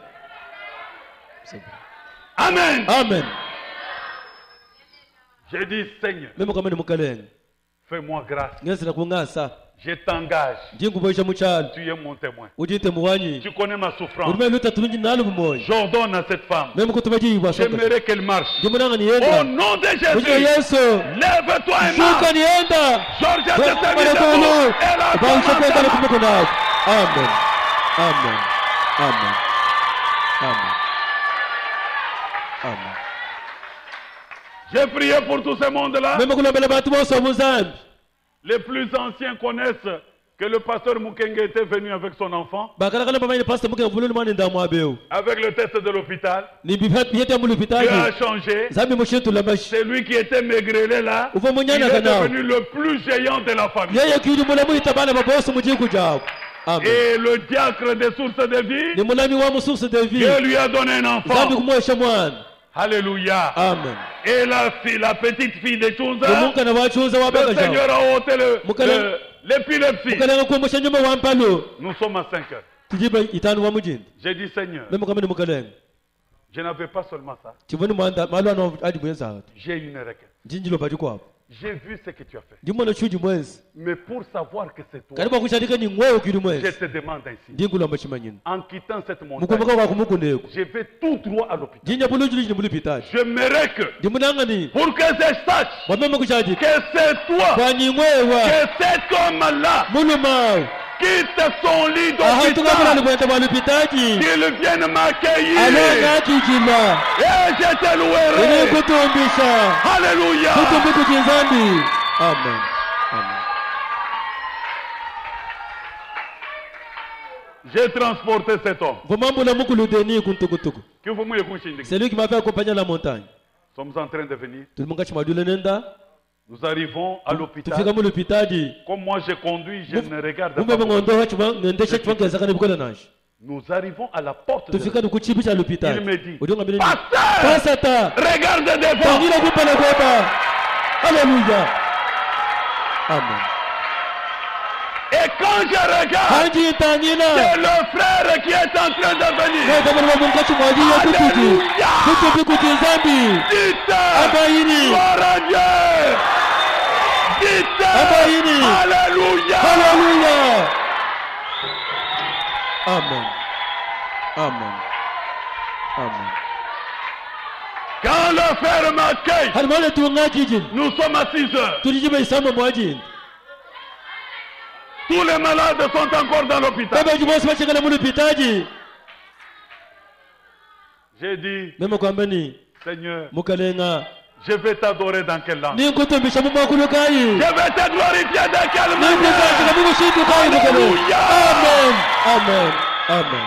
c'est bon. Amen. amen J'ai dit, Seigneur, meme kama ni mukalenga fais-moi grâce. ngenzira kungasa Je t'engage. ndinguboisha muchalo Tu es mon témoin. udite muwanyi Tu connais ma souffrance. urume luta tulungi nalo bumoyi J'ordonne à cette femme. meme kutubajiibwa soka J'aimerais qu'elle marche. ndimunanga Au nienda nom de muje Jésus, yesu lève-toi et shuka marche. nienda Georges a servi Malekolo, debout. Elle a baisha kwenda commencé. kumeko nako amen amen amen amen amen J'ai prié pour tout ce monde-là. meme kulombela bantu bose omuzambi Les plus anciens connaissent que le pasteur Mukenge était venu avec son enfant, bakalakala pamene pastor muke mvuluni mwana ndamu abeu avec le test de l'hôpital. ni bihete Dieu a mulupitaji changé. zambi mushitu lamashi C'est lui qui était maigrelet là. uva Il munyana est kanao devenu le plus géant de la famille. yeye kiri mulamu itabana babose mugihugu jawe amen Et le diacre des sources de vie, ni mulami wa musource de vie Dieu lui a donné un zambi enfant. kumwesha mwana Alléluia. amen Et la petite fille de Chunza, umunkana wachuza le wabega jawe Seigneur a ôté l'épilepsie. mukalenga kumusha nyuma wa mpalo Nous sommes à 5 heures. tujiba itanu wa mujindi J'ai dit, Seigneur, meme kamene mukalenga je n'avais pas seulement ça. tivoni mwanda malwana adi mwenza hatu J'ai une requête. njinjilo bati kwapo J'ai vu ce que tu as fait. ndimona chuji mwenzi Mais pour savoir que c'est toi, kaliba kushadika ni ngwewe kiri je mwenzi te demande ainsi. ndingulamba chimanyino En quittant cette montagne, mukumbuka kwa kumukuneko je vais tout droit à l'hôpital. jinja bulujuli ni mulipitaji J'aimerais que, ndimunangani pour que je sache wameme kushadika que c'est toi, kwanyingwewa que cet homme-là mulumawe quitte son lit aha tukabula d'hôpital, likwenda mwalupitaji qu'il vienne m'accueillir. alonga akijima Et je te louerai. ili kutumbisha Alléluia. kutumbi kuchizambi amen amen J'ai transporté cet homme. vomambula mukuludeni kuntukutuku Que vous m'ayez couché. c'est lui qui m'avait accompagné à la montagne Nous sommes en train de venir. tulimunga chimadule nenda Nous arrivons à l'hôpital. tufika mulupitaji Comme moi je conduis, je ne regarde kumbe pas. mungondoha ngendesha chivangezaka nibikola nashi Nous arrivons à la porte de tufika nikuchibi cha lupitaji Il me dit, udonga mbele Pasteur, pasata regarde devant. tangila kupala kweba haleluya amen Et quand je regarde, hanji tangila c'est le frère qui est en train de venir. kweza mulwa munga chimwaji ya kutuji Alléluia. kutubi kutizambi Dites, abayini gloire à Dieu. Dites, Abayini. Alléluia. haleluya amen amen amen Quand le frère m'accueille, halimane tunga kijini nous sommes à 6 heures. tulijiba isamba mwajini Tous les malades sont encore dans l'hôpital. baba jibose bachengana mulupitaji J'ai dit, mema kwamba ni Seigneur, mukalenga je vais t'adorer dans quelle langue? ninkutumbisha mumakulu kayi Je vais te glorifier dans quelle manière? ninkuzashika mukushindu kayi mukalenga amen amen amen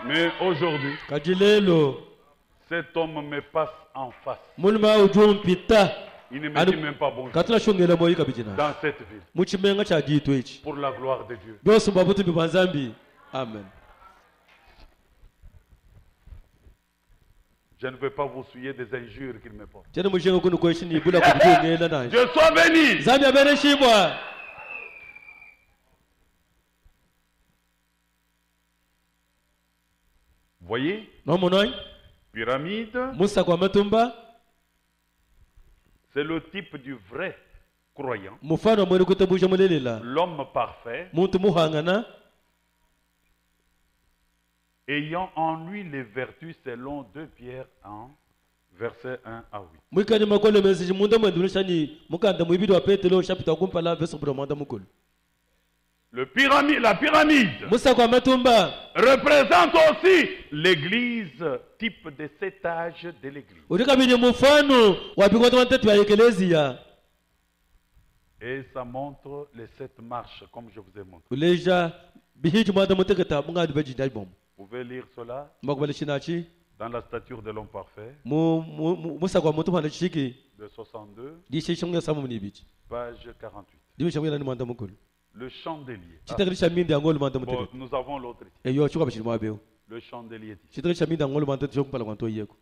Mais aujourd'hui, kati lelo cet homme me passe en face. mulima ujumpita Il ne me dit même pas bonjour. katila shongela moyi kabijina Dans cette ville. muchimenga cha gitu ichi Pour la gloire de Dieu. byose mbabuti bibanzambi. Amen. Je ne veux pas vous souiller des injures qu'il me porte. Tena mushenga kunu kweshini bula kubijongela na Dieu soit béni. zambi abere shibwa. Voyez, No monoi pyramide, musa kwa matumba c'est le type du vrai croyant. mufano mwere kutabusha mulelela L'homme parfait, muntu muhangana ayant en lui les vertus selon 2 Pierre 1, versets 1 à 8. mwikani makole message munda mwendulishani mukanda mwibidi wa Petro chapter kumpala verse bromanda mukulu. La pyramide Musa kwa matumba représente aussi l'église, type de 7 âges de l'église. ulikabili mufano wa bikoto watatu ya ekelezia Et ça montre les 7 marches, comme je vous ai montré. uleja bihiji mwanda muteketa mungadi baji dalbom Vous pouvez lire cela mbakubali shinachi dans la stature de l'homme parfait, musa kwa mutumba na chiki de 62, dishe shonga samu mnibichi page 48. dibi shonga ni mwanda mukulu Le chandelier. chitakilisha mindi angolo mwanda Bon, muteketa nous avons l'autre ici. eyo chuka bishiri mwabeo Le chandelier. Ici. chitakilisha mindi angolo mwanda chokumpala kwa ntoyeko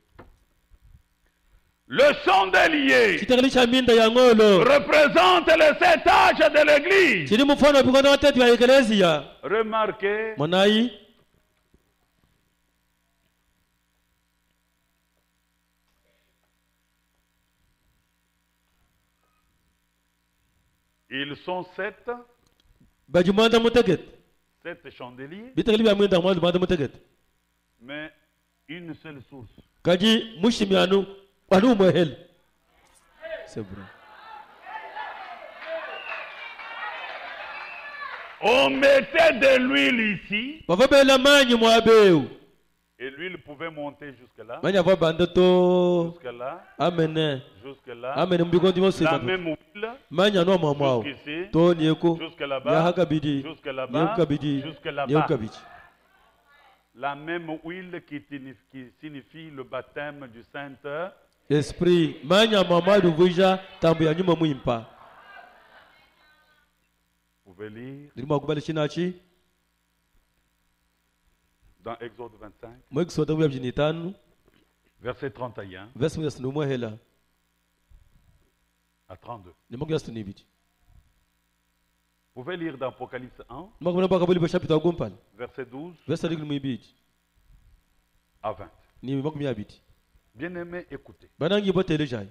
Le chandelier chitakilisha minda ya ngolo représente les 7 âges de l'église. chiri mufano wa bikoto watatu ya ekelezia Remarquez, monai ils sont 7 baji mwanda muteketa chandeliers, bitakili bya mwenda mwanda muteketa mais une seule source. kaji mushimyanu wanu mwehel c'est vrai. On mettait de l'huile ici, Wavabela manyi mwabeu et l'huile pouvait monter jusque-là, manya vabanda to jusque-là, amene jusque-là. amene mbikondi mose La batu même huile, manya no mwamwao jusqu'ici, to nieko jusque ya là-bas, hakabidi jusque nieko là-bas, kabidi jusque nieko là-bas. kabidi La même huile qui signifie le baptême du Saint. esprit manya mamadu vuja tambu ya nyuma mwimpa Vous pouvez lire nilima kubali shinachi dans Exode 25, mwekisoda bya byinitanu verset 31 verse mwe sinu mwehela à 32. nimogya sinu ibiti Vous pouvez lire dans Apocalypse 1, makubona bakabuli ba chapter gumpal verset 12 verse ligulu mwibiti à 20. ni makumya biti Bien-aimés, écoutez. banangi botele jai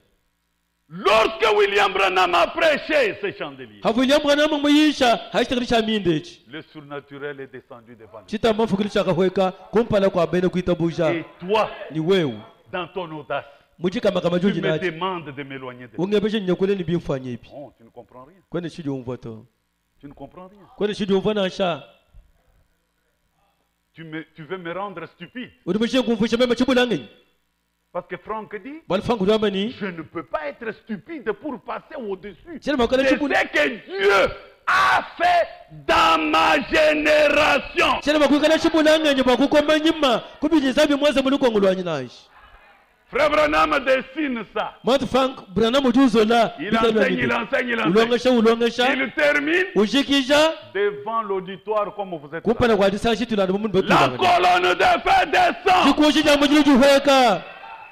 Lorsque William Branham a prêché ce chandelier, havulia mwana muyisha hashitakilisha mindechi le surnaturel est descendu devant nous. chita mafukilisha kahweka kumpala kwa bene kuitabuja Et toi, ni wewe dans ton audace, mujika makama tu joji me nachi demandes de m'éloigner de toi. ungebeshe nyakule ni bimfanye ipi Non, tu ne comprends rien. kwani shidi umva to Tu ne comprends rien. kwani shidi umva na sha Tu veux me rendre stupide. udumeshe kumfusha mema chibulangi Parce que Franck dit, balfangu damani je ne peux pas être stupide pour passer au-dessus. chele makala C'est chibula ce que Dieu a fait dans ma génération. chele makukala chibulanga nyoba kukomba nyima kubiji zabi mwaza mulukongolwanyi nashi Frère Branham dessine ça. matu fank brana mujuzo la Il enseigne, il enseigne, il enseigne. ulongesha Il termine ushikisha devant l'auditoire comme vous êtes là. kumpana kwa disashi tulana mumundu betu La colonne de feu descend chikushija mujili juhweka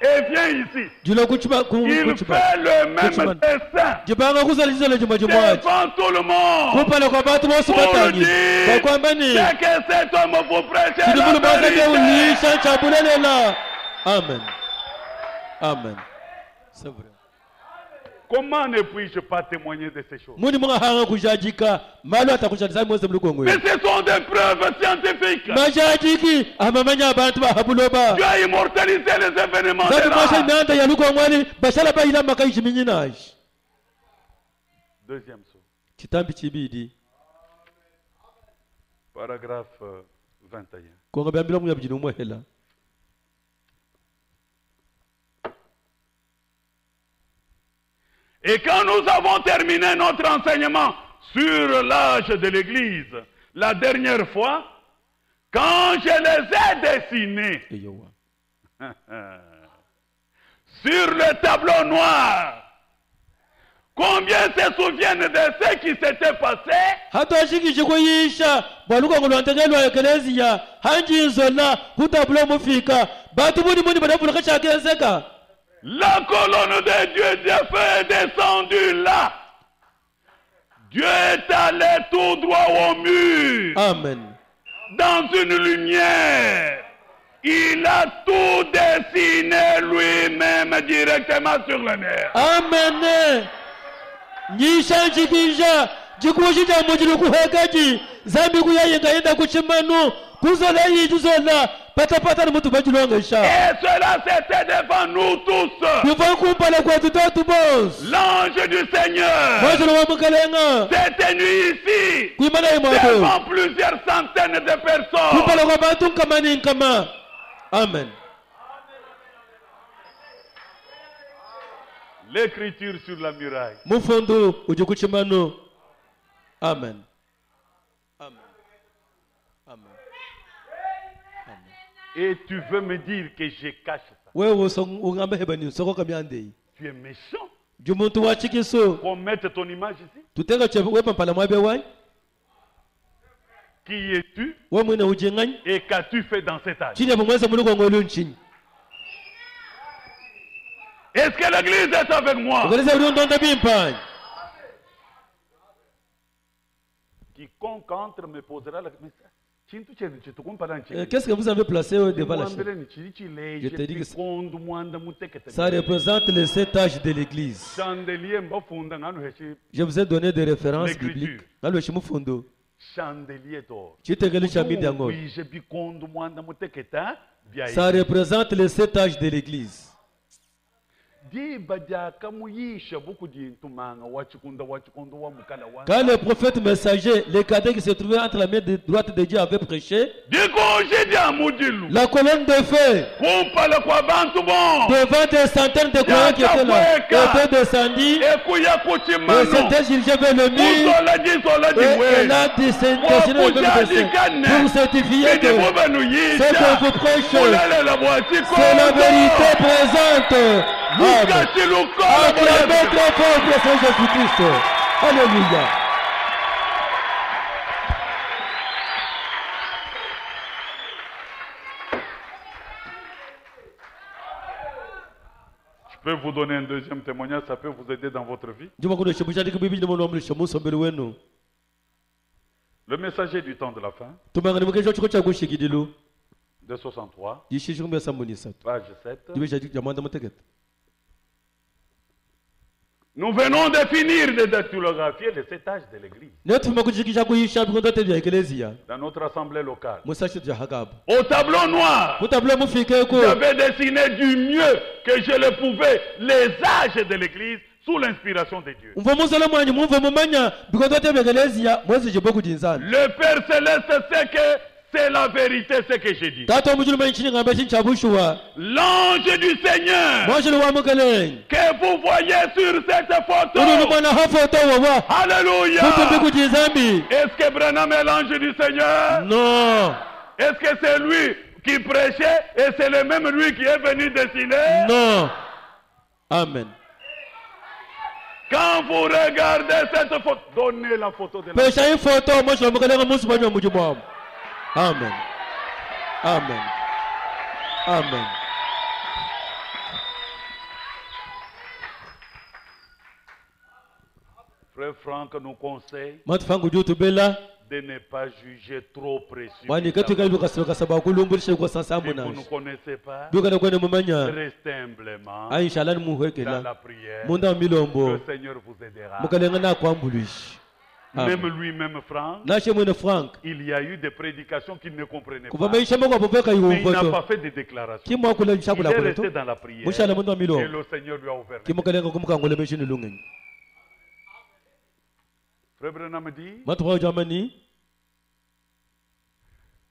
et vient ici. jula kuchiba Il fait le même dessin jibanga kuzaliza le juma jumwaji devant tout le monde. kumpana kwa batu bose Pour batangi dire kwa kwamba ni c'est que cet homme vous prêche chidi mulu la mazake vérité. ulisha chabulelela amen amen c'est vrai Comment ne puis-je pas témoigner de ces choses? muni munga hanga kujajika malo atakushadiza mweze mulukongwe Mais ce sont des preuves scientifiques. majajiki amamanya abantu bahabuloba Dieu a immortalisé les événements zabi de mwasha l'âge. imanda ya lukongwani bashala bayila makaishi minyinashi Deuxième saut, kitambi chibidi paragraphe 21. konga byambila mu yabijini umwehela Et quand nous avons terminé notre enseignement sur l'âge de l'Église, la dernière fois, Quand je les ai dessinés eyowa sur le tableau noir, combien se souviennent de ce qui s'était passé? hata ashikishe kuyisha bwaluka ngolwantekelwa ekeleziya hanjinzola kutabula mufika batu muni badavuluka shakenzeka. La colonne de Dieu, Dieu est descendu là. Dieu est allé tout droit au mur. Amen. Dans une lumière. Il a tout dessiné lui-même directement sur le mur. Amen. Nyisha njikisha jikushija mujili kuhekaji zambi kuyayenga yenda kuchimanu kuzola yijuzola patapata ni mutu bajulongesha. Et cela c'était devant nous tous. Kumpala kwa tutotu boss. L'ange du Seigneur s'est tenu ici devant plusieurs centaines de personnes. Kumpala kwa bantu kamani kama. Amen. L'écriture sur la muraille. Mufondo ujikuchimano. Amen. Amen. Amen. Et tu veux me dire que je cache ça? Tu es méchant. Qu'on mette ton image ici. Qui es-tu? Et qu'as-tu fait dans cet âge? Est-ce que l'église est avec moi? Quiconque entre me posera la question. Qu'est-ce que vous avez placé devant la chaîne? Je te dis que ça représente les 7 âges de l'église. Je vous ai donné des références bibliques. Chandelier d'or. Ça représente les 7 âges de l'église. Quand le prophète messager, les cadets qui se trouvaient entre la main droite de Dieu avaient prêché, la colonne de feu devant des centaines de croyants qui étaient là était descendue et s'était dirigé vers le mur et là descendu pour certifier que ce que vous prêchez, c'est la vérité présente. Acclamez très fort pour Saint Jésus-Christ. Alléluia. Je peux vous donner un deuxième témoignage, ça peut vous aider dans votre vie. Le messager du temps de la fin, de 63, page 7. Nous venons de finir de dactylographier les 7 âges de l'église. Dans notre assemblée locale. Au tableau noir, j'avais dessiné du mieux que je le pouvais les âges de l'église sous l'inspiration de Dieu. Le Père Céleste sait que c'est la vérité ce que j'ai dit. L'ange du Seigneur que vous voyez sur cette photo. Alléluia. Est-ce que Branham est l'ange du Seigneur? Non. Est-ce que c'est lui qui prêchait et c'est le même lui qui est venu dessiner? Non. Amen. Quand vous regardez cette photo, donnez la photo de la Amen. Amen. Amen. Frère Franck nous conseille de ne pas juger trop précieux. Si vous ne connaissez pas, restez humblement dans la prière. Le Seigneur vous aidera. Même lui-même, Franck, il y a eu des prédications qu'il ne comprenait pas. Mais il n'a pas fait de déclaration. Il est resté dans la prière. Et le Seigneur lui a ouvert. Frère Branham dit,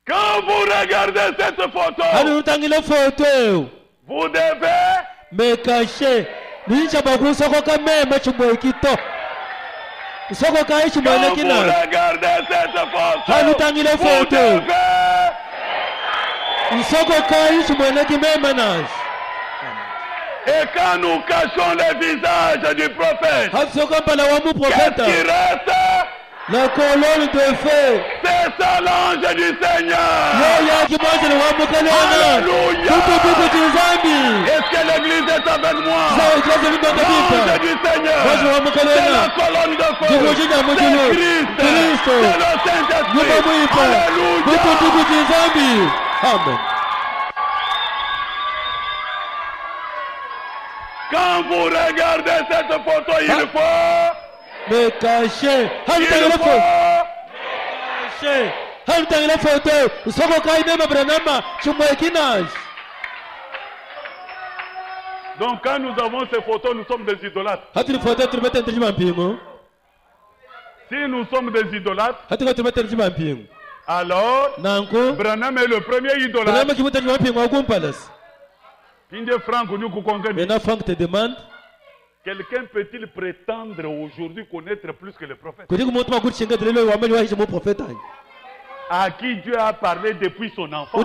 quand vous regardez cette photo, vous devez me cacher. Quand vous regardez cette photo, vous devez Et quand nous cachons le visage du prophète, qu'est-ce qui reste? La colonne de feu. C'est ça l'ange du Seigneur. Alléluia. Est-ce que l'église est avec moi? L'ange du Seigneur. C'est la colonne de feu. C'est Christ. C'est le Saint-Esprit. Alléluia. Amen. Quand vous regardez cette photo, il faut... Me cacher. Il faut... Donc quand nous avons ces photos, nous sommes des idolâtres. Si nous sommes des idolâtres, alors Branham est le premier idolâtre. Franck te demande. Quelqu'un peut-il prétendre aujourd'hui connaître plus que le prophète? À qui Dieu a parlé depuis son enfant?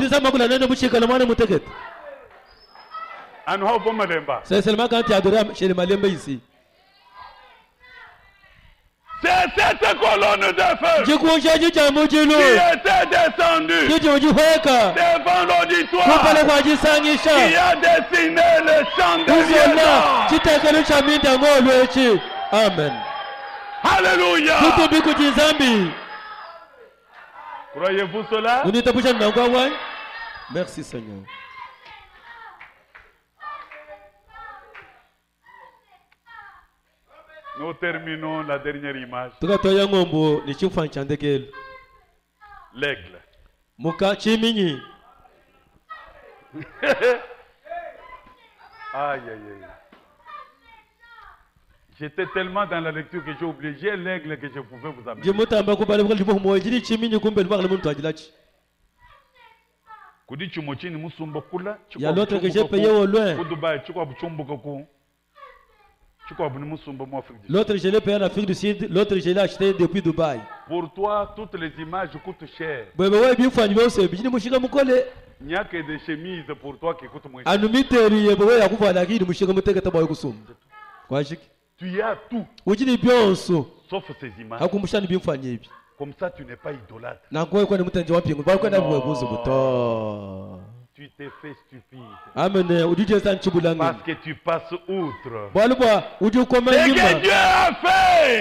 C'est seulement quand tu as adoré chez les Malemba ici. C'est cette colonne de feu qui était descendue devant l'auditoire qui a dessiné le chandelier. Amen. Alléluia. Croyez-vous cela? Merci Seigneur. Nous terminons la dernière image. L'aigle. Aïe, aïe, aïe. J'étais tellement dans la lecture que j'ai oublié. J'ai l'aigle que je pouvais vous amener. Il y a l'autre que j'ai payé au loin. L'autre je l'ai payé en Afrique du Sud, l'autre je l'ai acheté depuis Dubaï. Pour toi, toutes les images coûtent cher. Il n'y a que des chemises pour toi qui coûtent moins cher. Tu as tout, sauf ces images. Comme ça, tu n'es pas idolâtre. Tu t'es fait stupide. Parce que tu passes outre. Ce que Dieu a fait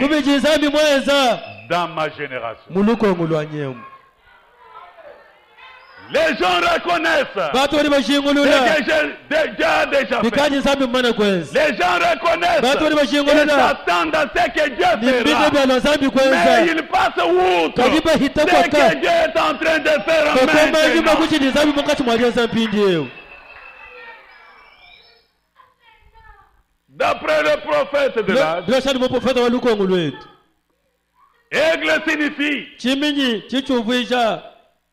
dans ma génération. Les gens reconnaissent ce que Dieu a déjà fait. Les gens reconnaissent et s'attendent à ce que Dieu fera. Mais ils passent outre ce que Dieu est en train de faire maintenant. D'après le prophète de l'âge, aigle signifie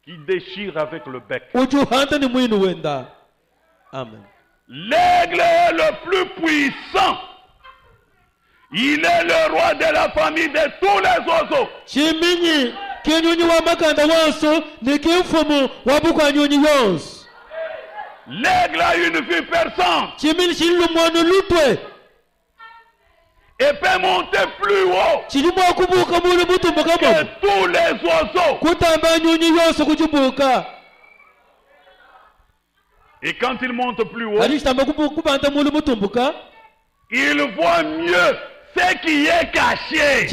qui déchire avec le bec. Amen. L'aigle est le plus puissant. Il est le roi de la famille de tous les oiseaux. L'aigle a une vue perçante et peut monter plus haut que tous les oiseaux. Et quand il monte plus haut, il voit mieux ce qui est caché.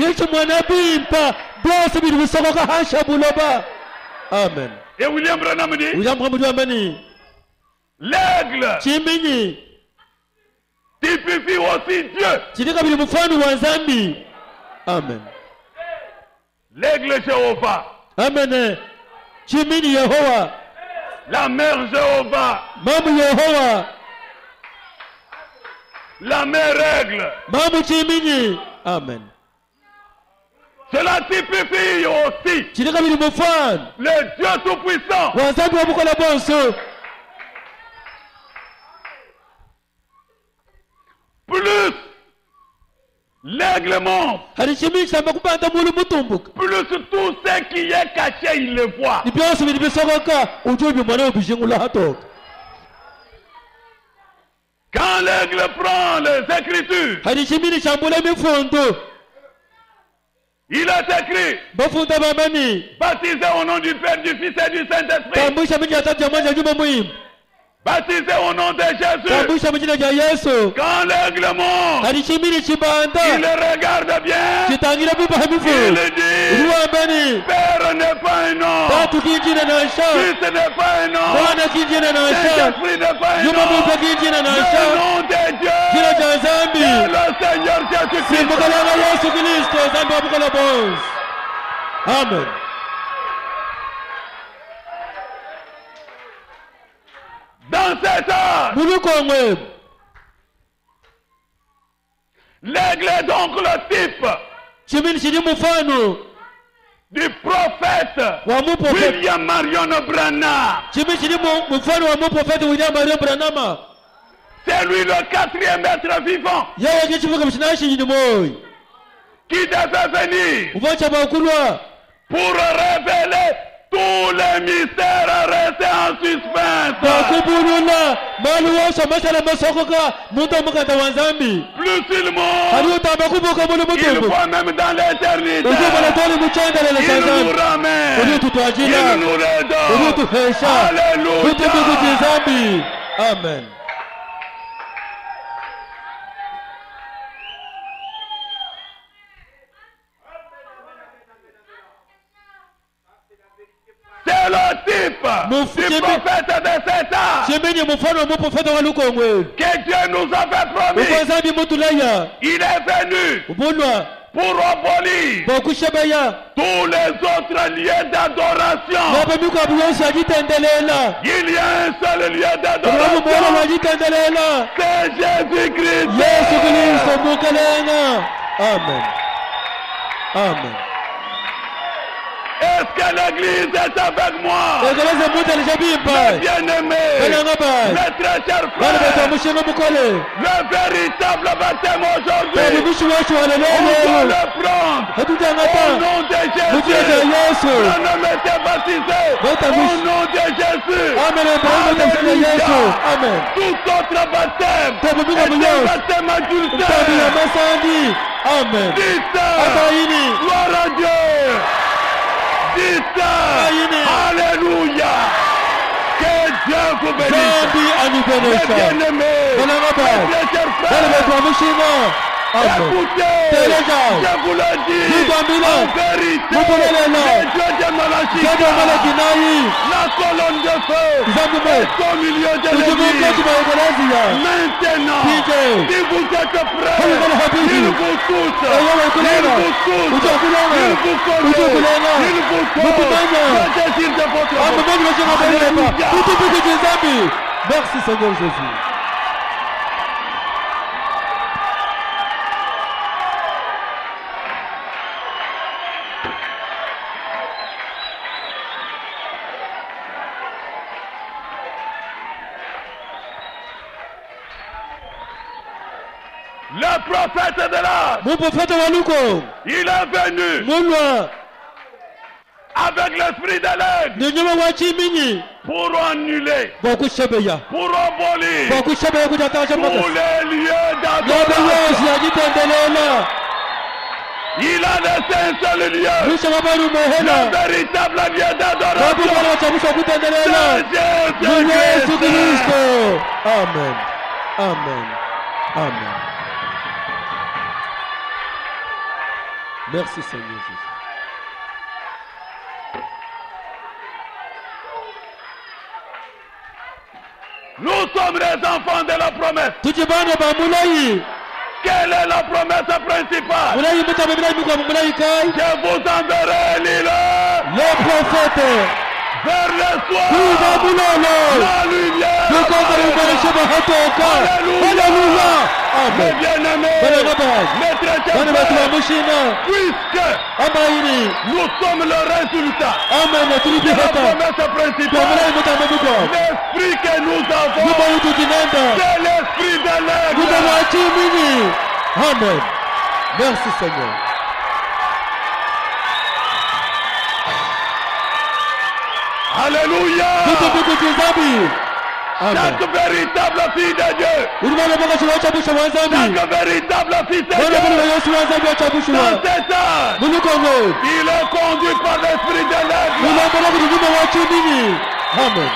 Amen. Et William Branham dit, l'aigle typifie aussi Dieu. Amen. L'aigle Jéhovah. Amen. La mère Jéhovah. La mère aigle. Amen. Cela typifie aussi le Dieu Tout-Puissant. Plus L'aigle monte. hari chimini chamba kupanda mulu mutumbuka Plus tout ce qui est caché, il le voit. ni byose biri bisohoka ujye mwana ubishingula hatoka Quand l'aigle prend les Écritures, hari chimini chambula mifundo il est écrit, bafunda bamani baptisé au nom du Père, du Fils et du Saint-Esprit. tambusha mjina tatu ya mwanza juma muhimu Baptisé au nom de Jésus. tambusha mjina ya Yesu Quand l'aigle monte, hari chimini chibanda il regarde bien. chitangira biba Il hamifu dit, ruambani Père n'est pas un nom. tatu kinjina na sha Fils n'est pas un nom. mwana kinjina na sha Saint-Esprit n'est pas un yuma nom. mupe kinjina na Le sha nom de jina Dieu, cha zambi c'est le Seigneur Jésus-Christ. simbukalanga Yesu Kristo zambi wabukala bonzi amen Dans cet âge, mulukongwe l'aigle est donc le type chimini chili mufano du prophète wa muprofeti William Marion Branham. chimini chili mufano wa muprofeti William Marion Branham C'est lui le quatrième être vivant yeye kichivuka mshinashi nyini moyo qui devait venir uvacha bakulwa pour révéler tous les mystères restés en suspense. bakubulula malu wosha mashala masokoka muntu omukata wa nzambi Plus il monte, aliutamba kubuka mulu il mutumbu voit même dans l'éternité. ukubala toli muchendelele Il cha nous nzambi ramène, ulitutwajila il nous redonne. ulituhesha Alléluia. utukukuti nzambi amen C'est le type du prophète de cet âge chimini mufano wa muprofeti wa lukongwe que Dieu nous avait promis. uko nzambi mutulaya Il est venu ubulwa pour abolir bokushebeya tous les autres lieux d'adoration. nabemikwa buyonsi ajitendelela Il y a un seul lieu ulamu mwana d'adoration. wajitendelela C'est Jésus-Christ. Yesu Kristo mukelenga amen amen Est-ce que l'église est avec moi? egeleze mutelisha bimba Bien-aimé, kalanga bai mes très chers bana beta frères, mushinga mukole le véritable baptême kandi aujourd'hui, bishi wacu on doit walelelo le prendre au hatutangata nom de mujina cha Jésus. Yesu Un homme était baptisé au nom de Jésus. amen ebrahima tamshina Yesu amen Tout autre baptême Tabumina est un muyosi baptême mtambi ya adultère. masandi amen Dites, ataini gloire à Dieu. Dites, Amen. alléluia. Que Dieu vous bénisse. zambi Mes anipenesha bien-aimés, kalanga bai mes chers bana beta frères, mushinga amen écoutez, Tereja. je vous le dis, Zitambila. en vérité, Mukulelela. le Dieu de Malachie, zambi amaleki nayi la colonne de feu zambi me est au milieu de ujibuke l'église. tubaegelezia Maintenant, DJ. si vous êtes prêts, Kulingana habibi. il vous touche, Eyewe il kulenga vous touche, ujakulenga il vous connaît, ujakulenga il vous Mukumanya. connaît, le désir de votre vie. amamenyi bashinga beleba Alléluia. tutubuke zambi merci Seigneur Jésus Le prophète de l'âge, muprofeti wa luko il est venu mulwa avec l'esprit de l'aigle ninyuma wa chiminyi pour annuler, bokushebeya pour abolir bokushebeya kujatasha tous makasi les lieux yobe d'adoration. yosi ajitendelela Il a laissé un seul lieu, lusha mabaru le mehela véritable lieu babu d'adoration. bana wachamusha kutendelela C'est ni Yesu Jésus-Christ. Kristo amen amen amen merci Seigneur Jésus Nous sommes les enfants de la promesse. tujibane ba mulayi Quelle est la promesse principale? mulayi mutame mulayi mukwa mulayi kai Je vous enverrai l'île le prophète vers le soir. kuva mulolo La lumière. dukongere umarishe bahatoka haleluya Mes amen bien-aimés, bana babaji mes très chers bana batu frères, bamushina puisque amayini nous sommes le résultat amen de la tulibihata promesse kwa principale, mulayi mutame mukwa l'esprit que nous avons, nyuma yutu kinenda c'est l'esprit de nyuma l'aigle. wa chimini amen Merci Seigneur. Alléluia. Amen. Chaque véritable fille de Dieu. Chaque véritable fils de Dieu. Dans cet âge, il est conduit par l'esprit de l'aigle. Amen.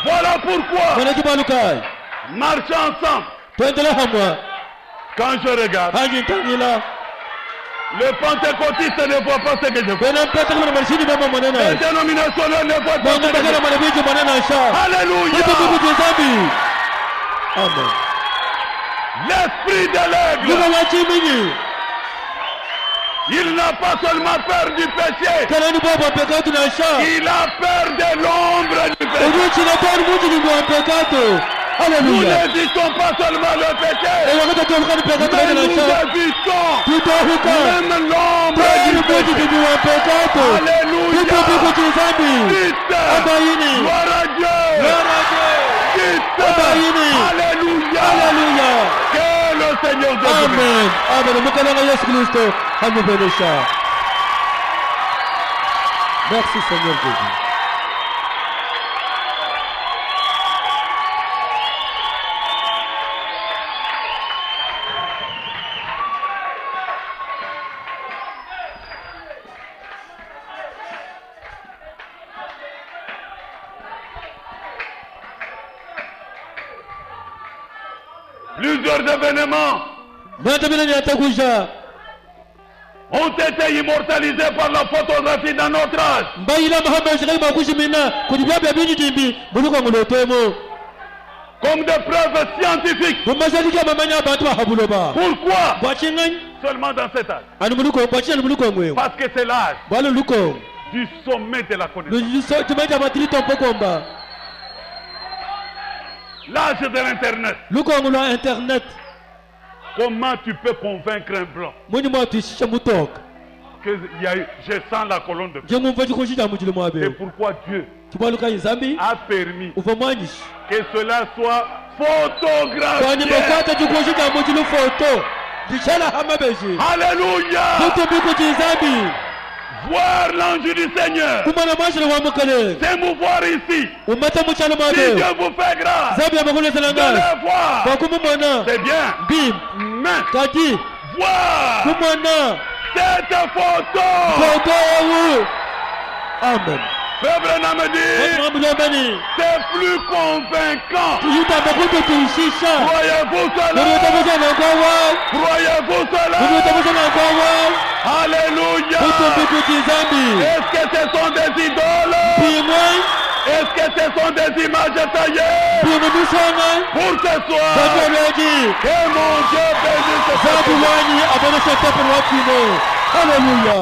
Voilà pourquoi, marchons ensemble. Quand je regarde, le pentecôtiste ne voit pas ce que je fais. Les dénominationnaires ne voient pas ce que je fais. Alléluia. Amen. L'esprit de l'aigle, il n'a pas seulement peur du péché, il a peur de l'ombre du péché. Nous n'évitons pas seulement le péché, mais nous évitons même l'ombre du péché. Alléluia. Dites, gloire à Dieu. Dites, alléluia. Que le Seigneur te bénisse. Merci Seigneur Jésus. Plusieurs événements ont été immortalisés par la photographie dans notre âge. Comme des preuves scientifiques. Pourquoi seulement dans cet âge? Parce que c'est l'âge du sommet de la connaissance. L'âge de l'Internet. Comment tu peux convaincre un blanc que je sens la colonne de feu? C'est pourquoi Dieu a permis que cela soit photographié. Alléluia. Voir l'ange du Seigneur s'émouvoir ici. Si Dieu vous fait grâce de le voir, c'est bien. Mais voir cette photo. Amen. Peuple n'a me dit, c'est plus convaincant. Croyez-vous cela? Croyez-vous cela? Alléluia. Est-ce que ce sont des idoles? Est-ce que ce sont des images taillées? Pour ce soir, que mon Dieu bénisse ce soir. Alléluia.